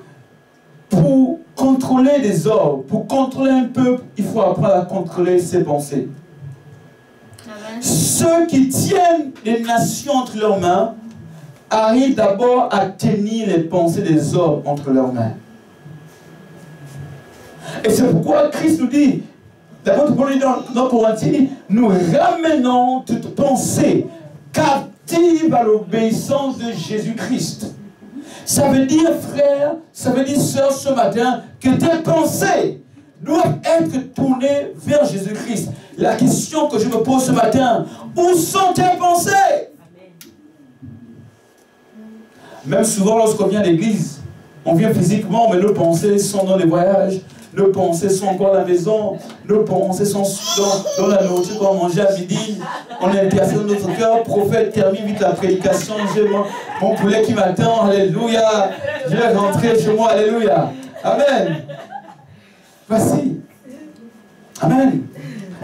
pour contrôler des ordres, pour contrôler un peuple, il faut apprendre à contrôler ses pensées. Amen. Ceux qui tiennent les nations entre leurs mains arrivent d'abord à tenir les pensées des hommes entre leurs mains. Et c'est pourquoi Christ nous dit, d'abord dans Corinthiens, nous ramenons toute pensée captive à l'obéissance de Jésus-Christ. Ça veut dire, frère, ça veut dire, sœur, ce matin, que tes pensées doivent être tournées vers Jésus-Christ. La question que je me pose ce matin, où sont tes pensées? Même souvent, lorsqu'on vient à l'église, on vient physiquement, mais nos pensées sont dans les voyages, nos pensées sont encore à la maison, nos pensées sont dans la nourriture qu'on mange à midi. On est intéressé dans notre cœur. Prophète, termine vite la prédication. J'ai mon poulet qui m'attend. Alléluia. Je vais rentrer chez moi. Alléluia. Amen. Voici. Amen.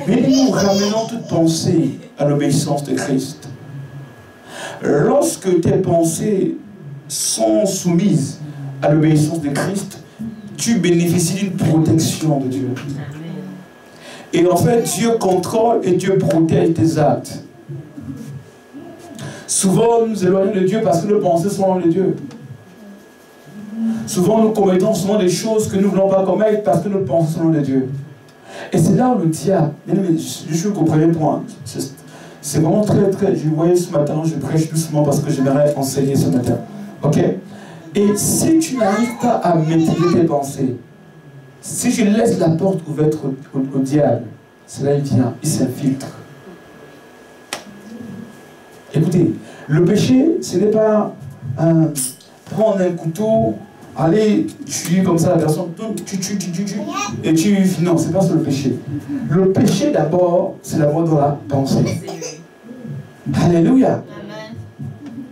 Mais nous ramenons toute pensée à l'obéissance de Christ. Lorsque tes pensées sont soumises à l'obéissance de Christ, tu bénéficies d'une protection de Dieu. Et en fait, Dieu contrôle et Dieu protège tes actes. Souvent, nous nous éloignons de Dieu parce que nos pensées sont loin de Dieu. Souvent, nous commettons souvent des choses que nous ne voulons pas commettre parce que nos pensées sont loin de Dieu. Et c'est là où le diable, je suis au premier point. C'est vraiment très, très... Je voyais ce matin, je prêche doucement parce que j'aimerais enseigner ce matin. Ok? Et si tu n'arrives pas à maîtriser tes pensées, si je laisse la porte ouverte au diable, c'est là il vient, il s'infiltre. Écoutez, le péché, ce n'est pas prendre un couteau, aller tuer comme ça la personne, tu tues, et tu finis. Non, c'est pas ça le péché. Le péché d'abord, c'est d'abord dans la pensée. Alléluia.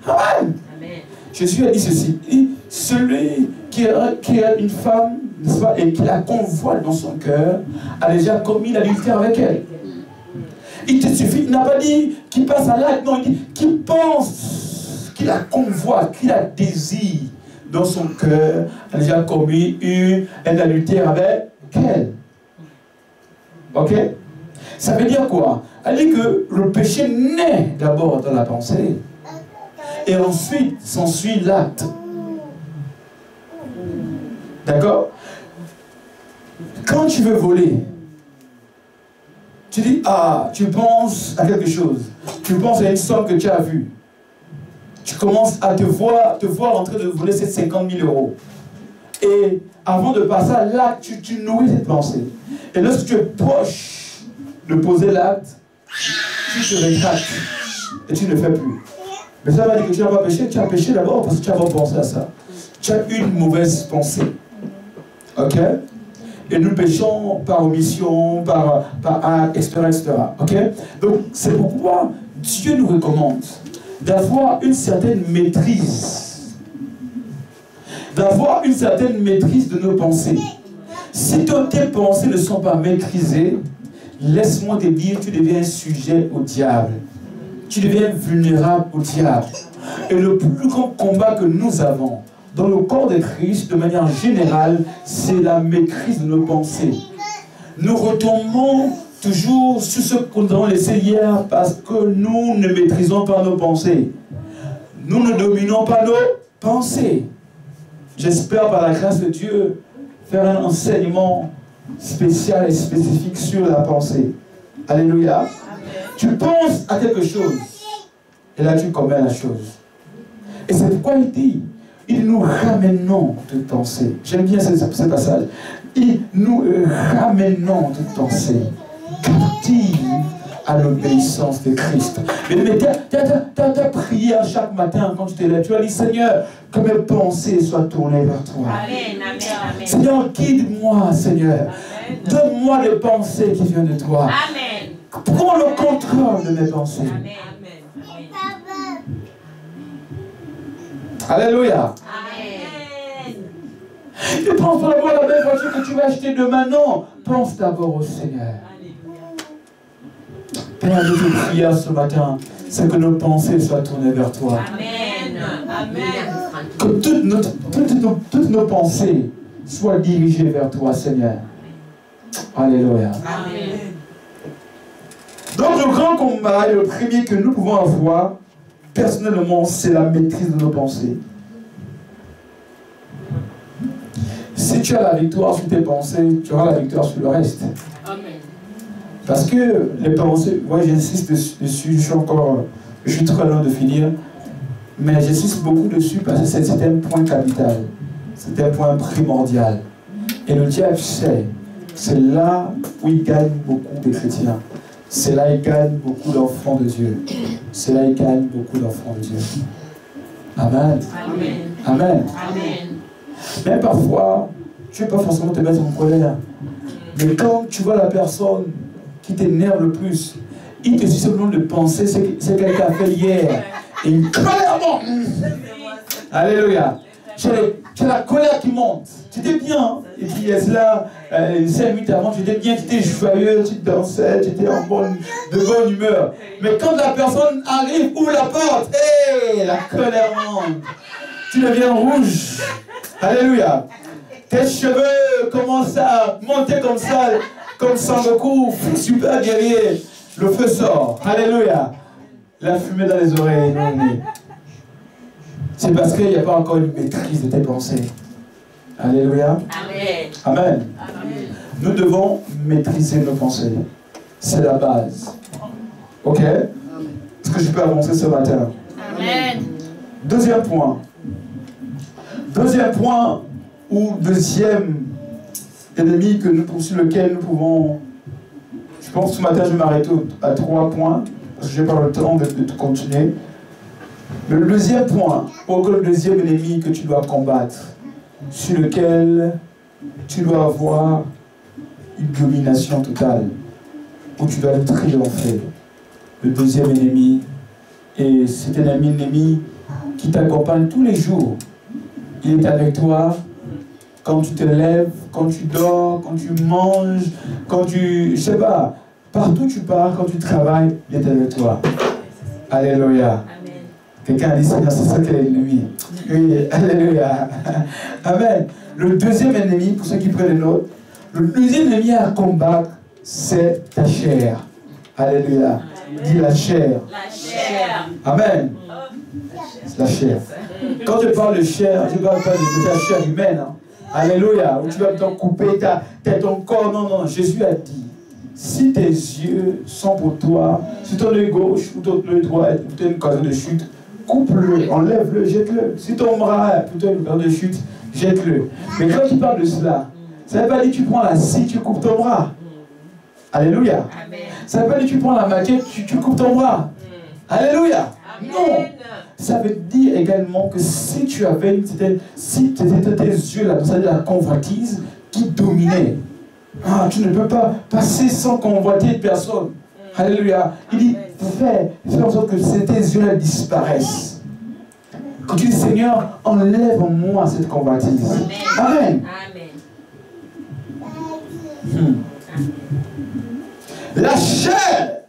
Amen. Jésus a dit ceci, celui qui a une femme, n'est-ce pas, et qui la convoite dans son cœur, a déjà commis l'adultère avec elle. Il te suffit, il n'a pas dit qu'il passe à l'acte, non, il dit qu'il pense, qu'il la convoite, qu'il la désire dans son cœur, a déjà commis un adultère avec elle. Ok? Ça veut dire quoi? Elle dit que le péché naît d'abord dans la pensée. Et ensuite, s'ensuit l'acte. D'accord? Quand tu veux voler, tu dis, ah, tu penses à quelque chose. Tu penses à une somme que tu as vue. Tu commences à te voir en train de voler ces 50 000 euros. Et avant de passer à l'acte, tu nourris cette pensée. Et lorsque tu es proche de poser l'acte, tu te rétractes et tu ne fais plus. Mais ça va dire que tu n'as pas péché, tu as péché d'abord parce que tu as pensé à ça. Tu as une mauvaise pensée. Ok? Et nous péchons par omission, par acte, etc., etc. Ok? Donc, c'est pourquoi Dieu nous recommande d'avoir une certaine maîtrise. D'avoir une certaine maîtrise de nos pensées. Si tes pensées ne sont pas maîtrisées, laisse-moi te dire, tu deviens sujet au diable. Tu deviens vulnérable au diable. Et le plus grand combat que nous avons dans le corps de Christ, de manière générale, c'est la maîtrise de nos pensées. Nous retombons toujours sur ce que nous avons laissé hier parce que nous ne maîtrisons pas nos pensées. Nous ne dominons pas nos pensées. J'espère par la grâce de Dieu faire un enseignement spécial et spécifique sur la pensée. Alléluia. Tu penses à quelque chose et là tu commets la chose. Et c'est pourquoi il dit, nous ramenons toute pensée. J'aime bien ce passage. Nous ramenons toute pensée captive à l'obéissance de Christ. Mais tu as prié chaque matin quand tu t'es là. Tu as dit, Seigneur, que mes pensées soient tournées vers toi. Amen, amen, amen. Seigneur, guide-moi, Seigneur. Donne-moi des pensées qui viennent de toi. Amen. Prends le contrôle de mes pensées. Amen. Alléluia. Amen. Ne pense pas d'abord à la belle voiture que tu vas acheter demain. Non. Pense d'abord au Seigneur. Père, notre prière ce matin, c'est que nos pensées soient tournées vers toi. Amen. Amen. Que toutes nos pensées soient dirigées vers toi, Seigneur. Alléluia. Amen. Donc le grand combat, et le premier que nous pouvons avoir, personnellement, c'est la maîtrise de nos pensées. Si tu as la victoire sur tes pensées, tu auras la victoire sur le reste. Amen. Parce que les pensées, moi j'insiste dessus, je suis très loin de finir. Mais j'insiste beaucoup dessus parce que c'est un point capital. C'est un point primordial. Et le diable sait, c'est là où il gagne beaucoup de chrétiens. C'est là où il gagne beaucoup d'enfants de Dieu. C'est là où il gagne beaucoup d'enfants de Dieu. Amen. Amen. Amen. Amen. Mais parfois, tu ne veux pas forcément te mettre en colère. Mais quand tu vois la personne qui t'énerve le plus, il te suffit simplement de penser ce que quelqu'un a fait hier. Et une colère monte. Alléluia. Tu as la colère qui monte. Tu étais bien. Et puis là, 5 minutes avant, tu étais bien, tu étais joyeux, tu dansais, tu étais de bonne humeur. Mais quand la personne arrive, ouvre la porte, hé, la colère monte. Tu deviens rouge. Alléluia. Tes cheveux commencent à monter comme ça, comme Sangoku, super guerrier. Le feu sort. Alléluia. La fumée dans les oreilles. C'est parce qu'il n'y a pas encore une maîtrise de tes pensées. Alléluia. Amen. Amen. Amen. Nous devons maîtriser nos pensées. C'est la base. Ok? Est-ce que je peux avancer ce matin? Amen. Deuxième point. Deuxième point, ou deuxième ennemi sur lequel nous pouvons... Je pense que ce matin, je vais m'arrêter à 3 points, parce que je n'ai pas le temps de continuer. Mais le deuxième point, ou le deuxième ennemi que tu dois combattre, sur lequel tu dois avoir une domination totale, où tu dois triompher. Le deuxième ennemi, et c'est un ennemi qui t'accompagne tous les jours. Il est avec toi quand tu te lèves, quand tu dors, quand tu manges, quand tu... Je sais pas, partout où tu pars, quand tu travailles, il est avec toi. Alléluia. Quelqu'un a dit, Seigneur, c'est ça qui est l'ennemi. Oui, alléluia. Amen. Le deuxième ennemi, pour ceux qui prennent les notes, le deuxième ennemi à combattre, c'est ta chair. Alléluia. Dis la chair. La chair. Amen. C'est la chair. Quand je parle de chair, je ne parle pas de ta chair humaine. Hein. Alléluia. Où tu vas t'en couper ton corps. Non, non. Jésus a dit, si tes yeux sont pour toi, si ton œil gauche ou ton œil droit est plutôt une occasion de chute, coupe-le, enlève-le, jette-le. Si ton bras est plutôt une occasion de chute, jette-le. Mais quand tu parles de cela, ça ne veut pas dire que tu prends la scie, tu coupes ton bras. Alléluia. Amen. Ça ne veut pas dire que tu prends la maquette, tu coupes ton bras. Alléluia. Amen. Non. Ça veut dire également que si tu avais si tes yeux là, c'est-à-dire la convoitise qui dominait, tu ne peux pas passer sans convoiter personne. Alléluia. Il dit, fais en sorte que tes yeux-là disparaissent. Quand tu dis, Seigneur, enlève en moi cette convoitise. Amen. Amen. La chair,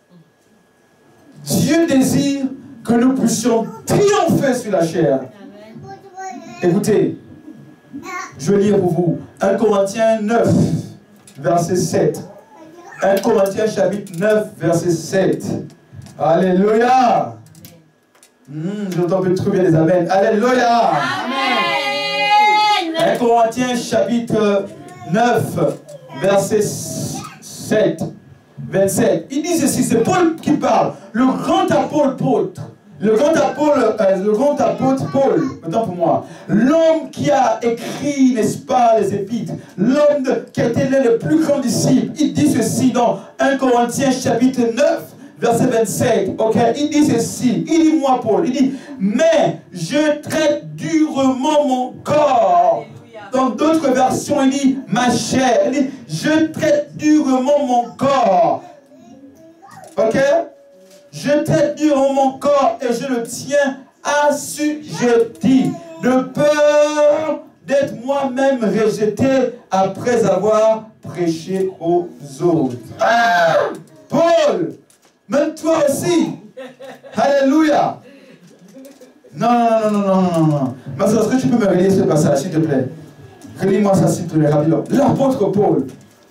Dieu désire que nous puissions triompher sur la chair. Écoutez, je vais lire pour vous 1 Corinthiens 9, verset 7. 1 Corinthiens chapitre 9, verset 7. Alléluia. J'entends trop bien les amens. Alléluia. Amen. 1 Corinthiens chapitre 9, verset 7. 27. Il dit ceci, c'est Paul qui parle. Le grand apôtre Paul. Le grand apôtre Paul, autant pour moi, l'homme qui a écrit, n'est-ce pas, les épîtres, l'homme qui a été l'un des plus grands disciples, il dit ceci dans 1 Corinthiens chapitre 9, verset 27, ok, il dit ceci, il dit moi Paul, il dit, mais je traite durement mon corps. Dans d'autres versions, il dit ma chair, il dit, je traite durement mon corps. Ok? Je traite durement mon corps et je le tiens assujetti, de peur d'être moi-même rejeté après avoir prêché aux autres. Ah, Paul, même toi aussi. Alléluia. Non. Mais est-ce que tu peux me relire ce passage, s'il te plaît? Relis-moi ça, s'il te plaît, rapidement. L'apôtre Paul.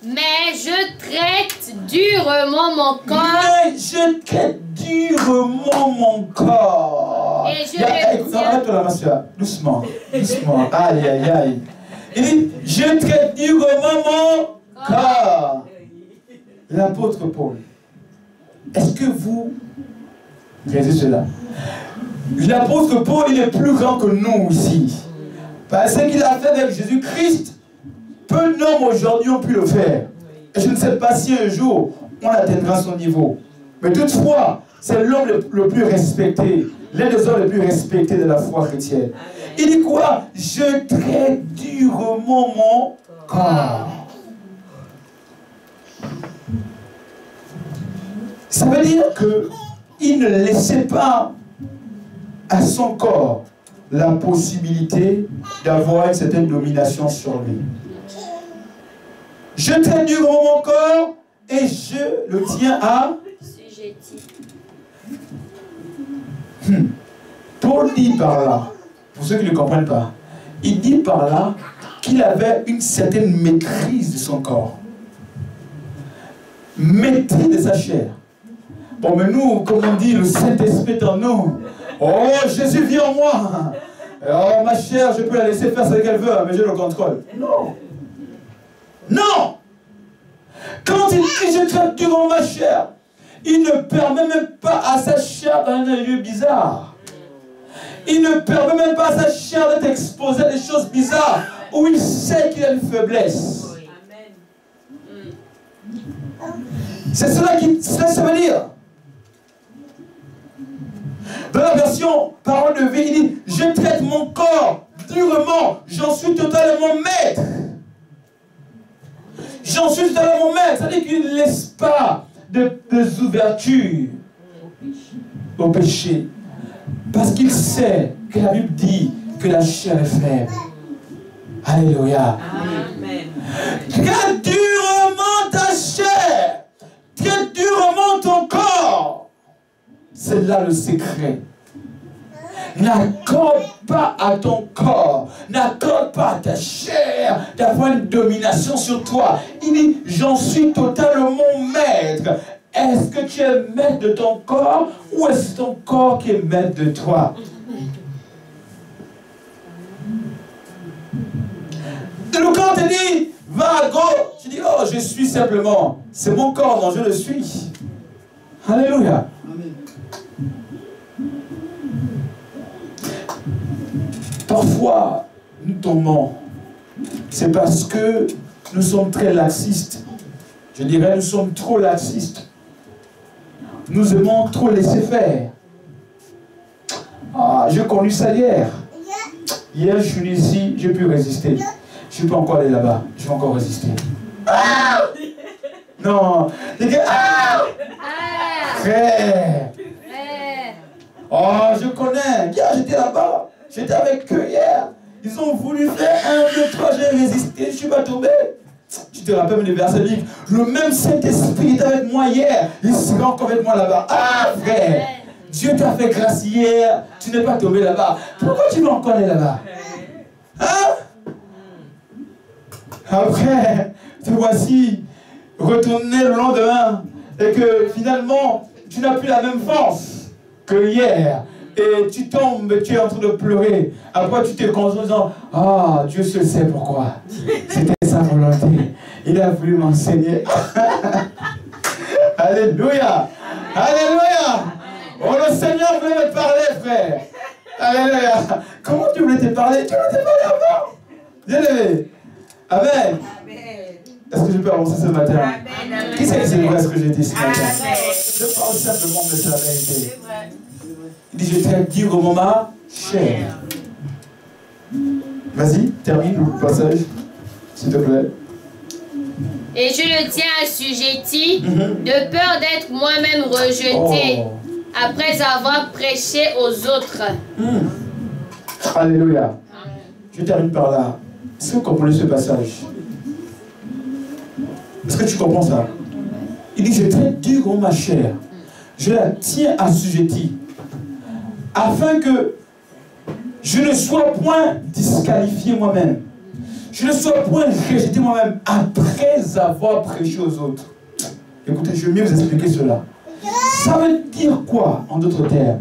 Mais je traite durement mon corps. Mais je traite durement mon corps. Et je le tiens. Arrête-toi là, ma soeur. Doucement. Doucement. Aïe, aïe, aïe. Il dit, je traite durement mon corps. L'apôtre Paul. Est-ce que vous, regardez cela, L'apôtre Paul, il est plus grand que nous ici. Parce qu'il a fait avec Jésus-Christ, peu d'hommes aujourd'hui ont pu le faire. Et je ne sais pas si un jour, on atteindra son niveau. Mais toutefois, c'est l'homme le plus respecté, l'un des hommes les plus respectés de la foi chrétienne. Il dit quoi? Je traite durement mon corps. Ça veut dire qu'il ne laissait pas à son corps la possibilité d'avoir une certaine domination sur lui. Je traite durement mon corps et je le tiens à Paul dit par là, pour ceux qui ne comprennent pas, il dit par là qu'il avait une certaine maîtrise de son corps. Maîtrise de sa chair. Bon, mais nous, comme on dit, le Saint-Esprit est en nous. Oh, Jésus vit en moi. Oh, ma chair, je peux la laisser faire ce qu'elle veut, mais je le contrôle. Non. Non. Quand il dit je traite durant ma chair, il ne permet même pas à sa chair dans un lieu bizarre. Il ne permet même pas à sa chair d'être exposée à des choses bizarres où il sait qu'il a une faiblesse. C'est cela qui ça veut dire. Dans la version parole de vie, il dit je traite mon corps durement, j'en suis totalement maître. J'en suis totalement maître. C'est-à-dire qu'il ne laisse pas de ouvertures au péché. Parce qu'il sait que la Bible dit que la chair est faible. Alléluia. Amen. Traite durement ta chair. Traite durement ton corps. C'est là le secret. N'accorde pas à ton corps, n'accorde pas à ta chair d'avoir une domination sur toi. Il dit, j'en suis totalement maître. Est-ce que tu es maître de ton corps ou est-ce ton corps qui est maître de toi? Le corps te dit, va à gauche. Tu dis, oh, je suis simplement. C'est mon corps dont je le suis. Alléluia. Parfois, nous tombons. C'est parce que nous sommes très laxistes. Je dirais, nous sommes trop laxistes. Nous aimons trop laisser faire. Ah, j'ai connu ça hier. Hier, je suis venu ici, j'ai pu résister. Je ne peux pas encore aller là-bas. Je vais encore résister. Ah! Non. Les gars, ah! Frère. Oh, je connais. Hier, j'étais là-bas. J'étais avec eux hier. Ils ont voulu faire 1, 2, 3, j'ai résisté, je ne suis pas tombé. Tu te rappelles le verset livre. Le même Saint-Esprit était avec moi hier. Il sera encore avec moi là-bas. Ah, frère. Dieu t'a fait grâce hier. Tu n'es pas tombé là-bas. Pourquoi tu vas encore aller là-bas? Hein? Après, te voici retourné le lendemain. Et que finalement, tu n'as plus la même force que hier. Et tu tombes, tu es en train de pleurer. Après, tu te consoles en disant, ah, Dieu seul sait pourquoi. C'était sa volonté. Il a voulu m'enseigner. Alléluia. Alléluia. Oh, le Seigneur voulait me parler, frère. Alléluia. Comment tu voulais te parler? Tu voulais te parler avant. Bien-aimé. Amen. Est-ce que je peux avancer ce matin? Amen. Qui sait que c'est vrai ce que j'ai dit ce matin? Je parle simplement de sa vérité. Il dit, je traite durement ma chair. Vas-y, termine le passage, s'il te plaît. Et je le tiens assujetti, de peur d'être moi-même rejeté, après avoir prêché aux autres. Alléluia. Je termine par là. Est-ce que vous comprenez ce passage? Est-ce que tu comprends ça? Il dit, je traite durement ma chair. Je la tiens assujettie. Afin que je ne sois point disqualifié moi-même. Je ne sois point rejeté moi-même après avoir prêché aux autres. Écoutez, je vais mieux vous expliquer cela. Ça veut dire quoi, en d'autres termes?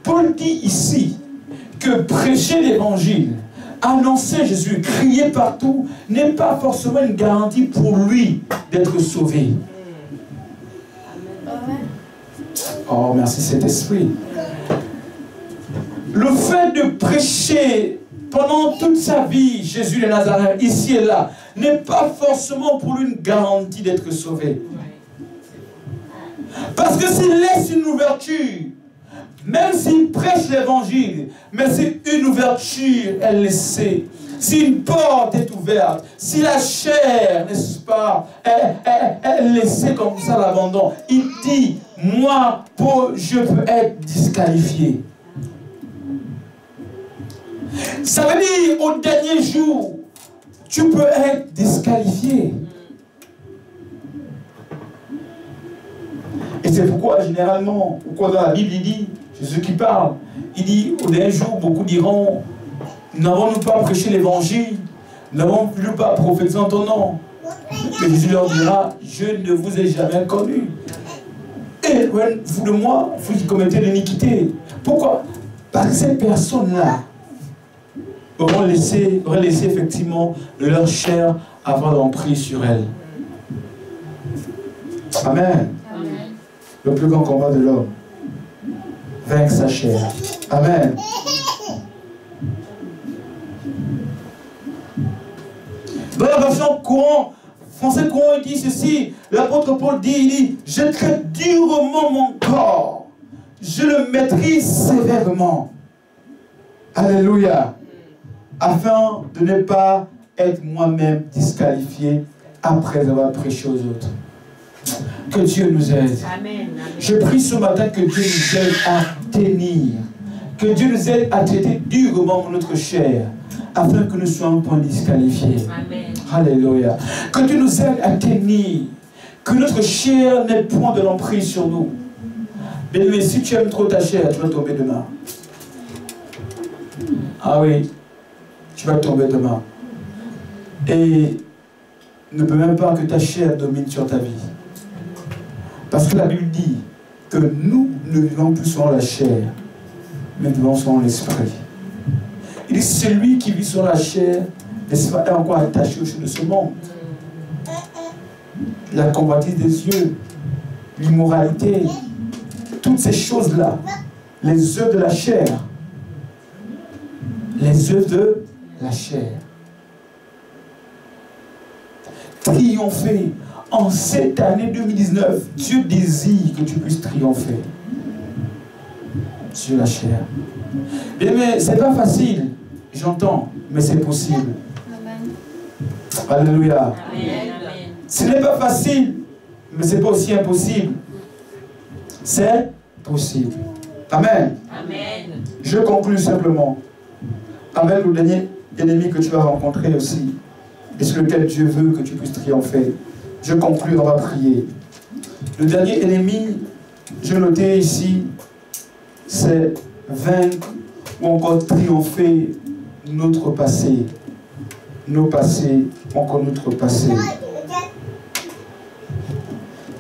Paul dit ici que prêcher l'évangile, annoncer Jésus, crier partout, n'est pas forcément une garantie pour lui d'être sauvé. Oh, merci Saint-Esprit. Le fait de prêcher pendant toute sa vie, Jésus de Nazareth, ici et là, n'est pas forcément pour lui une garantie d'être sauvé. Parce que s'il laisse une ouverture, même s'il prêche l'évangile, mais c'est une ouverture, elle laissée. Si une porte est ouverte, si la chair, n'est-ce pas, est laissée comme ça à l'abandon, il dit, moi, je peux être disqualifié. Ça veut dire, au dernier jour, tu peux être disqualifié. Et c'est pourquoi, généralement, pourquoi dans la Bible, il dit, Jésus qui parle, il dit, au dernier jour, beaucoup diront, n'avons-nous pas prêché l'évangile, n'avons-nous pas prophétisé en ton nom? Mais Jésus leur dira, je ne vous ai jamais connu. Et vous de moi, vous qui commettez l'iniquité. Pourquoi? Parce que ces personnes-là auraient laissé effectivement leur chair avoir l'emprise sur elles. Amen. Le plus grand combat de l'homme, vaincre sa chair. Amen. Dans la version courant, français courant, il dit ceci, l'apôtre Paul dit, il dit, je traite durement mon corps, je le maîtrise sévèrement. Alléluia. Afin de ne pas être moi-même disqualifié après avoir prêché aux autres. Que Dieu nous aide. Amen. Je prie ce matin que Dieu nous aide à tenir. Que Dieu nous aide à traiter durement notre chair, afin que nous soyons point disqualifiés. Amen. Alléluia. Que Dieu nous aide à tenir. Que notre chair n'ait point de l'emprise sur nous. Mais si tu aimes trop ta chair, tu vas tomber demain. Ah oui, tu vas tomber demain. Et ne peut même pas que ta chair domine sur ta vie. Parce que la Bible dit que nous ne vivons plus selon la chair, mais nous vivons selon l'esprit. Il dit celui qui vit sur la chair est encore attaché aux choses de ce monde. La convoitise des yeux, l'immoralité, toutes ces choses-là, les œuvres de la chair. Les œuvres de la chair. Triompher. En cette année 2019, Dieu désire que tu puisses triompher sur la chair. Mais ce n'est pas facile, j'entends, mais c'est possible. Amen. Alléluia. Amen. Ce n'est pas facile, mais ce n'est pas aussi impossible. C'est possible. Amen. Amen. Je conclue simplement avec le dernier ennemi que tu vas rencontrer aussi, et sur lequel Dieu veut que tu puisses triompher. Je conclue, on va prier. Le dernier ennemi, je notais ici, c'est vaincre ou encore triompher notre passé. Nos passés, encore notre passé.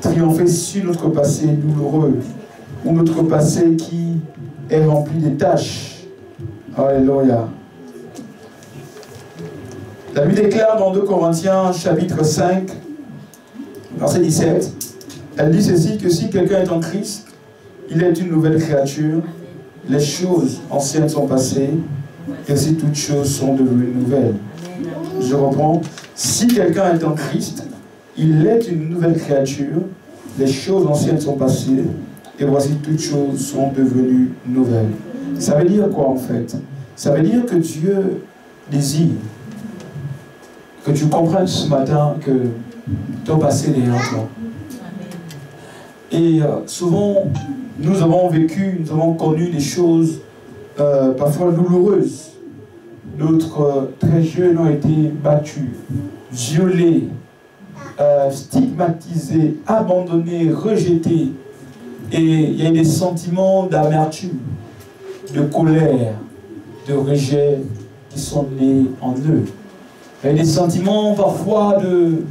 Triompher sur notre passé douloureux, ou notre passé qui est rempli de tâches. Alléluia. La Bible déclare dans 2 Corinthiens, chapitre 5, verset 17, elle dit ceci, que si quelqu'un est en Christ, il est une nouvelle créature, les choses anciennes sont passées, et aussi toutes choses sont devenues nouvelles. Je reprends, si quelqu'un est en Christ, il est une nouvelle créature, les choses anciennes sont passées, et voici toutes choses sont devenues nouvelles. Ça veut dire quoi en fait? Ça veut dire que Dieu désire que tu comprennes ce matin que ton passé est derrière toi. Et souvent, nous avons vécu, nous avons connu des choses parfois douloureuses. D'autres très jeunes ont été battus, violés, stigmatisés, abandonnés, rejetés. Et il y a des sentiments d'amertume, de colère, de rejet qui sont nés en eux. Il y a des sentiments parfois de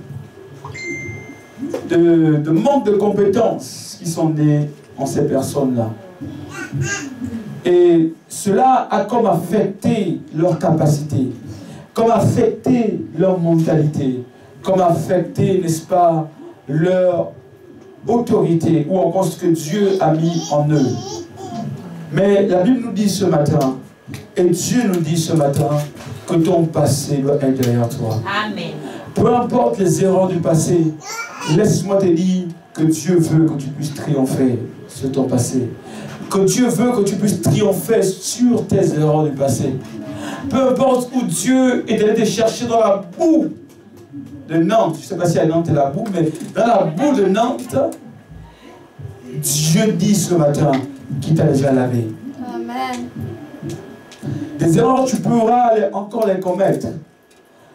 manque de compétences qui sont nés en ces personnes-là. Et cela a comme affecté leur capacité, comme affecté leur mentalité, comme affecté, n'est-ce pas, leur autorité, ou encore ce que Dieu a mis en eux. Mais la Bible nous dit ce matin, et Dieu nous dit ce matin, que ton passé doit être derrière toi. Amen. Peu importe les erreurs du passé, laisse-moi te dire que Dieu veut que tu puisses triompher sur ton passé. Que Dieu veut que tu puisses triompher sur tes erreurs du passé. Peu importe où Dieu est allé te chercher dans la boue de Nantes, je ne sais pas si à Nantes est la boue, mais dans la boue de Nantes, Dieu dit ce matin qu'il t'a déjà lavé. Amen. Des erreurs, tu pourras encore les commettre.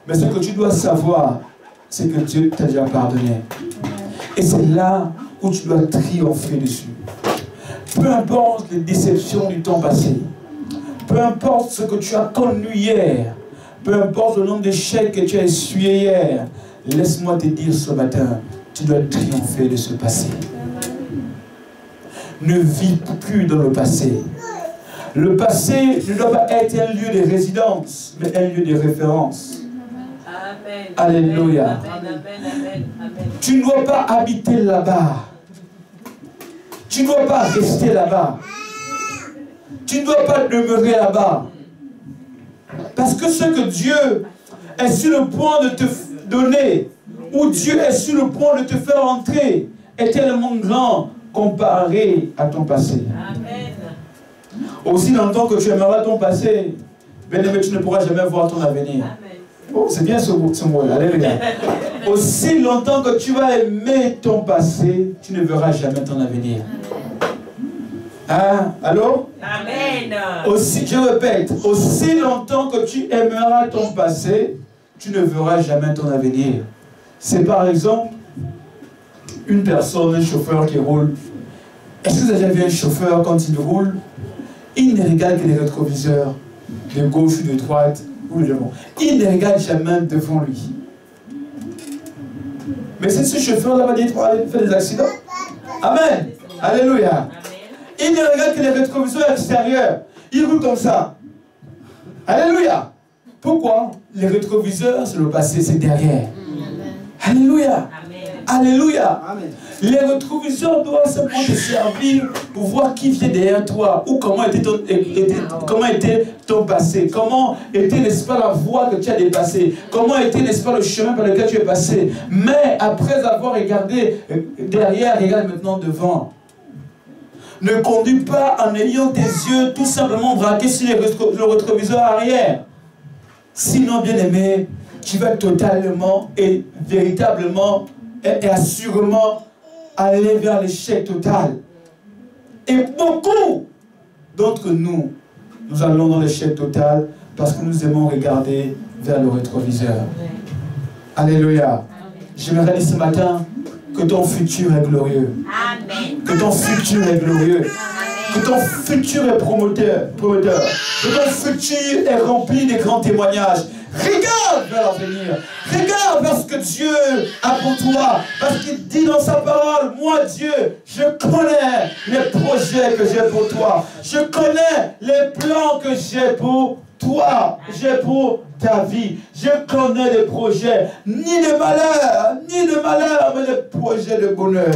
Mais ce que tu dois savoir, c'est que Dieu t'a déjà pardonné. Et c'est là où tu dois triompher dessus. Peu importe les déceptions du temps passé, peu importe ce que tu as connu hier, peu importe le nombre d'échecs que tu as essuyés hier, laisse-moi te dire ce matin, tu dois triompher de ce passé. Ne vis plus dans le passé. Le passé ne doit pas être un lieu de résidence, mais un lieu de référence. Amen. Alléluia. Amen, amen, amen, amen. Tu ne dois pas habiter là-bas. Tu ne dois pas rester là-bas. Tu ne dois pas demeurer là-bas. Parce que ce que Dieu est sur le point de te donner, ou Dieu est sur le point de te faire entrer, est tellement grand comparé à ton passé. Amen. Aussi longtemps que tu aimeras ton passé, bien-aimé, tu ne pourras jamais voir ton avenir. Amen. Oh, c'est bien ce mot-là. Alléluia. Aussi longtemps que tu vas aimer ton passé, tu ne verras jamais ton avenir. Hein? Allô? Amen. Aussi, je répète, aussi longtemps que tu aimeras ton passé, tu ne verras jamais ton avenir. C'est par exemple une personne, un chauffeur qui roule. Est-ce que vous avez déjà vu un chauffeur quand il roule? Il ne regarde que les rétroviseurs, de gauche ou de droite, ou de devant. Il ne regarde jamais devant lui. Mais c'est ce chauffeur-là va dire pour aller faire des accidents. Amen. Alléluia. Amen. Il ne regarde que les rétroviseurs extérieurs. Il roule comme ça. Alléluia. Pourquoi? Les rétroviseurs, c'est le passé, c'est derrière. Alléluia. Amen. Alléluia. Amen. Les rétroviseurs doivent simplement te servir pour voir qui vient derrière toi ou comment était ton passé, comment était, n'est-ce pas, la voie que tu as dépassée, comment était, n'est-ce pas, le chemin par lequel tu es passé. Mais après avoir regardé derrière, regarde maintenant devant. Ne conduis pas en ayant tes yeux tout simplement braqués sur le rétroviseur arrière. Sinon, bien aimé, tu vas totalement et véritablement et assurément aller vers l'échec total. Et beaucoup d'entre nous, nous allons dans l'échec total parce que nous aimons regarder vers le rétroviseur. Alléluia. J'aimerais dire ce matin que ton futur est glorieux. Amen. Que ton futur est glorieux. Que ton futur est promoteur. Que ton futur est rempli de grands témoignages. Regarde vers l'avenir. Regarde vers ce que Dieu a pour toi. Parce qu'il dit dans sa parole, moi Dieu, je connais les projets que j'ai pour toi. Je connais les plans que j'ai pour toi. J'ai pour ta vie. Je connais les projets. Ni de malheur, mais les projets de bonheur.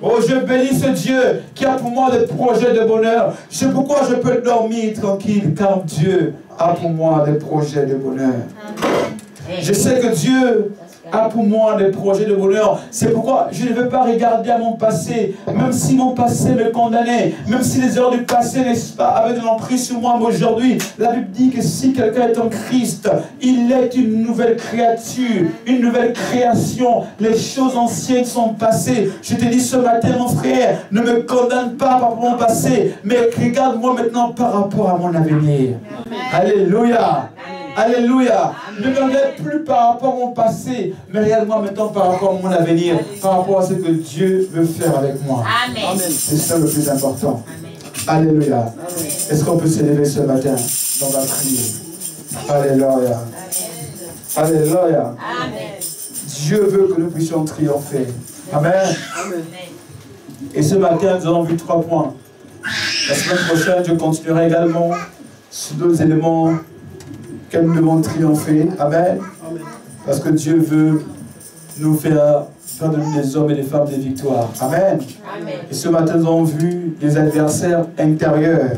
Oh, je bénis ce Dieu qui a pour moi des projets de bonheur. C'est pourquoi je peux dormir tranquille, car Dieu a pour moi des projets de bonheur. Je sais que Dieu a pour moi des projets de bonheur. C'est pourquoi je ne veux pas regarder à mon passé, même si mon passé me condamnait, même si les heures du passé, n'est-ce pas, avaient de l'emprise sur moi. Mais aujourd'hui, la Bible dit que si quelqu'un est en Christ, il est une nouvelle créature, une nouvelle création. Les choses anciennes sont passées. Je te dis ce matin, mon frère, ne me condamne pas par mon passé, mais regarde-moi maintenant par rapport à mon avenir. Alléluia. Alléluia. Ne me regarde plus par rapport à mon passé, mais regarde-moi maintenant par rapport à mon avenir, par rapport à ce que Dieu veut faire avec moi. Amen. C'est ça le plus important. Amen. Alléluia. Est-ce qu'on peut s'élever ce matin dans la prière? Alléluia. Alléluia. Amen. Dieu veut que nous puissions triompher. Amen. Amen. Et ce matin, nous avons vu 3 points. La semaine prochaine, je continuerai également sur d'autres éléments que nous devons triompher. Amen. Amen. Parce que Dieu veut nous faire faire de nous des hommes et des femmes de victoire. Amen. Amen. Et ce matin, nous avons vu des adversaires intérieurs,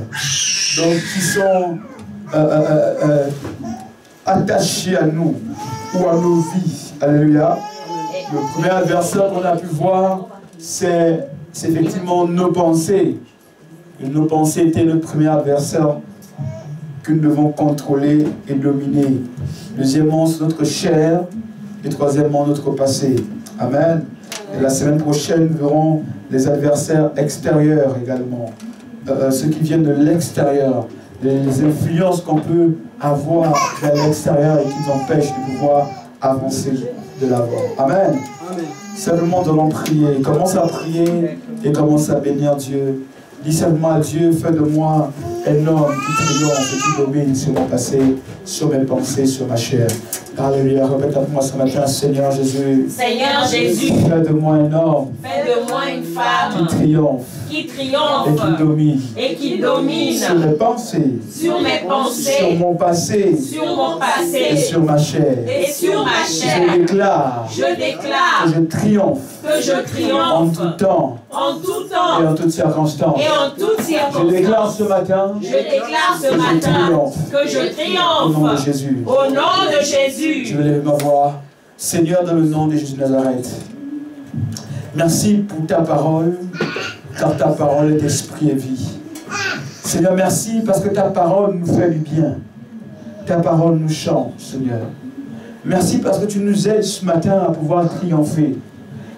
donc qui sont attachés à nous ou à nos vies. Alléluia. Le premier adversaire qu'on a pu voir, c'est effectivement nos pensées. Et nos pensées étaient notre premier adversaire que nous devons contrôler et dominer. Deuxièmement, c'est notre chair. Et troisièmement, notre passé. Amen. Et la semaine prochaine, nous verrons les adversaires extérieurs également. Ceux qui viennent de l'extérieur. Les influences qu'on peut avoir vers l'extérieur et qui nous empêchent de pouvoir avancer de l'avant. Amen. Simplement, nous allons prier. Commence à prier et commence à bénir Dieu. Dis simplement à Dieu, fais de moi un homme qui triomphe et qui domine sur mon passé, sur mes pensées, sur ma chair. Alléluia. Répète avec moi ce matin, Seigneur Jésus. Seigneur Jésus. Fais de moi un homme. Fais de moi une femme. Qui triomphe. Qui triomphe. Et qui domine. Et qui domine. Sur mes pensées. Sur mes pensées. Sur mon passé. Sur mon passé. Et sur ma chair. Et sur ma chair. Je déclare. Que je triomphe. Que je triomphe. En tout temps. En tout temps. Et en toutes circonstances. Et en toutes circonstances. Je déclare ce matin. Je déclare ce matin. Que je triomphe. Au nom de Jésus. Au nom de Jésus. Je vais lever ma voix. Seigneur, dans le nom de Jésus de Nazareth. Merci pour ta parole. Car ta parole est esprit et vie. Seigneur, merci parce que ta parole nous fait du bien. Ta parole nous change, Seigneur. Merci parce que tu nous aides ce matin à pouvoir triompher.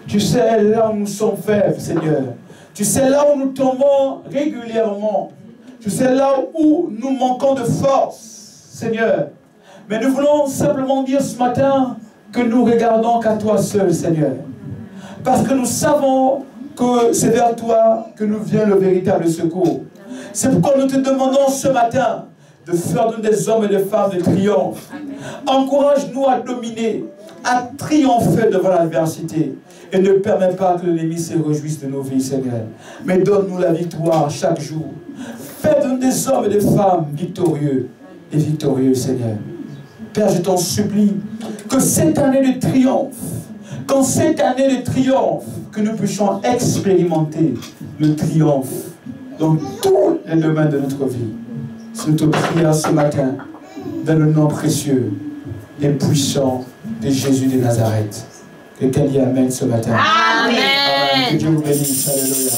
Tu sais là où nous sommes faibles, Seigneur. Tu sais là où nous tombons régulièrement. Tu sais là où nous manquons de force, Seigneur. Mais nous voulons simplement dire ce matin que nous regardons qu'à toi seul, Seigneur. Parce que nous savons que c'est vers toi que nous vient le véritable secours. C'est pourquoi nous te demandons ce matin de faire de nous des hommes et des femmes de triomphe. Encourage-nous à dominer, à triompher devant l'adversité. Et ne permets pas que l'ennemi se réjouisse de nos vies, Seigneur. Mais donne-nous la victoire chaque jour. Fais de nous des hommes et des femmes victorieux et victorieux, Seigneur. Père, je t'en supplie que cette année de triomphe, qu'en cette année de triomphe, que nous puissions expérimenter le triomphe dans tous les domaines de notre vie. C'est notre prière ce matin, dans le nom précieux et puissant de Jésus de Nazareth. Quelqu'un dit Amen ce matin. Amen. Que Dieu vous bénisse. Alléluia.